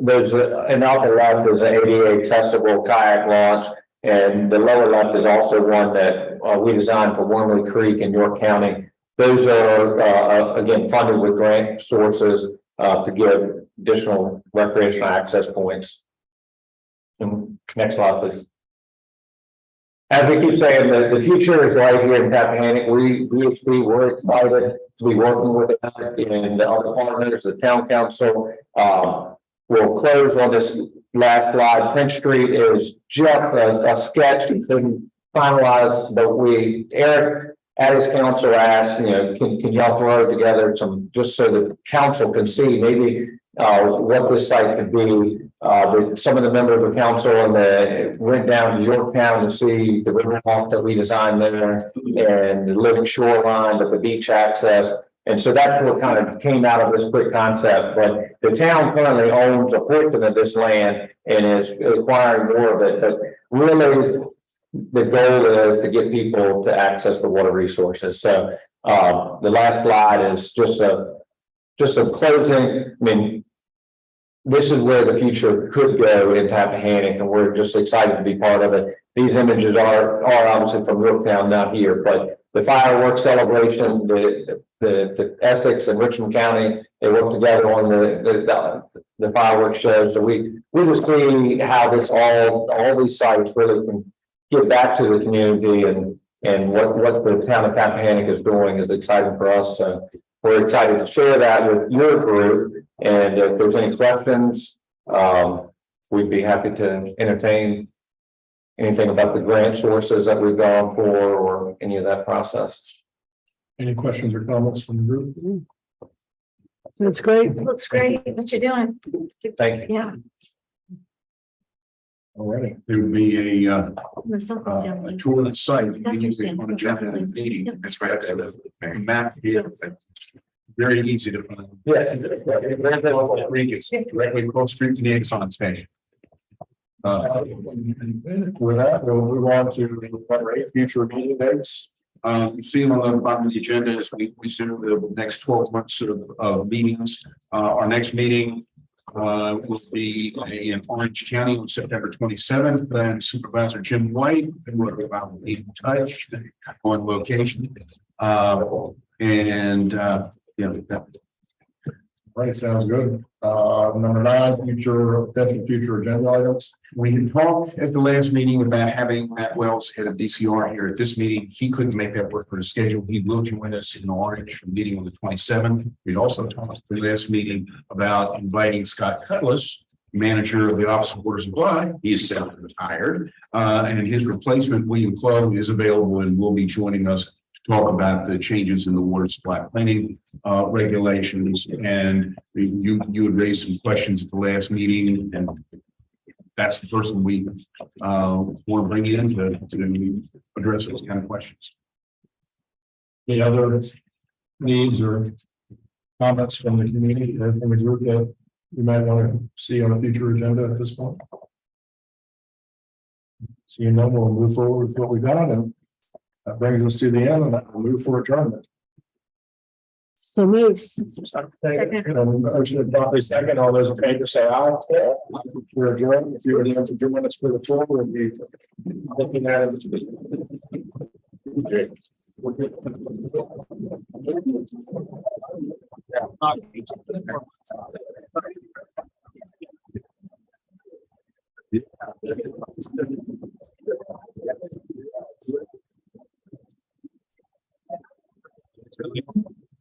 there's an upper left is an ADA accessible kayak launch, and the lower left is also one that we designed for Wormley Creek in York County. Those are again funded with grant sources to give additional recreational access points. And next slide, please. As we keep saying, the future is right here in Rappahannock. We're excited to be working with it and the other partners, the town council. We'll close on this last slide. Prince Street is just a sketch. We couldn't finalize, but Eric at his council asked, can y'all throw together some, just so the council can see maybe what this site could be. Some of the members of council went down to Yorktown to see the river walk that we designed there and the living shoreline with the beach access. And so that's what kind of came out of this quick concept. But the town currently owns a portion of this land and is acquiring more of it. But really, the goal is to get people to access the water resources. So the last slide is just a closing. I mean, this is where the future could go in Rappahannock, and we're just excited to be part of it. These images are obviously from Yorktown, not here, but the fireworks celebration, the Essex and Richmond County, they work together on the fireworks show. So we just see how this all these sites really can give back to the community, and what the town of Rappahannock is doing is exciting for us. So we're excited to share that with your group. And if there's any questions, we'd be happy to entertain anything about the grant sources that we've gone for or any of that process. Any questions or comments from the group? That's great. Looks great, what you're doing. Thank you. Yeah. All righty. There would be a Something's down. tour of the site. On agenda and meeting. That's right. The map here. Very easy to find. Yes. Directly across the street from the Exxon station. With that, we'll move on to number 8, future meeting dates. You see on the bottom of the agenda is we do the next 12 months of meetings. Our next meeting will be in Orange County on September 27th. Then Supervisor Jim White, and we're about to be in touch on location. Right, sounds good. Number 9, future agenda items. We had talked at the last meeting about having Matt Wells, head of DCR, here at this meeting. He couldn't make that work for the schedule. He will join us in Orange for the meeting on the 27th. We also talked at the last meeting about inviting Scott Cutlass, manager of the Office of Water Supply. He is semi-retired. And in his replacement, William Clough, is available and will be joining us to talk about the changes in the water supply planning regulations. And you had raised some questions at the last meeting, and that's the person we want to bring in to address those kind of questions. Any other needs or comments from the community or from the group that you might want to see on a future agenda at this point? Seeing none, we'll move forward with what we got, and that brings us to the end, and we'll move for adjournment. So move. Motion to properly second. All those in favor say aye. We're adjourned. If you were there for 2 minutes for the tour, we'll be looking at it this week. Okay. We're good. Yeah.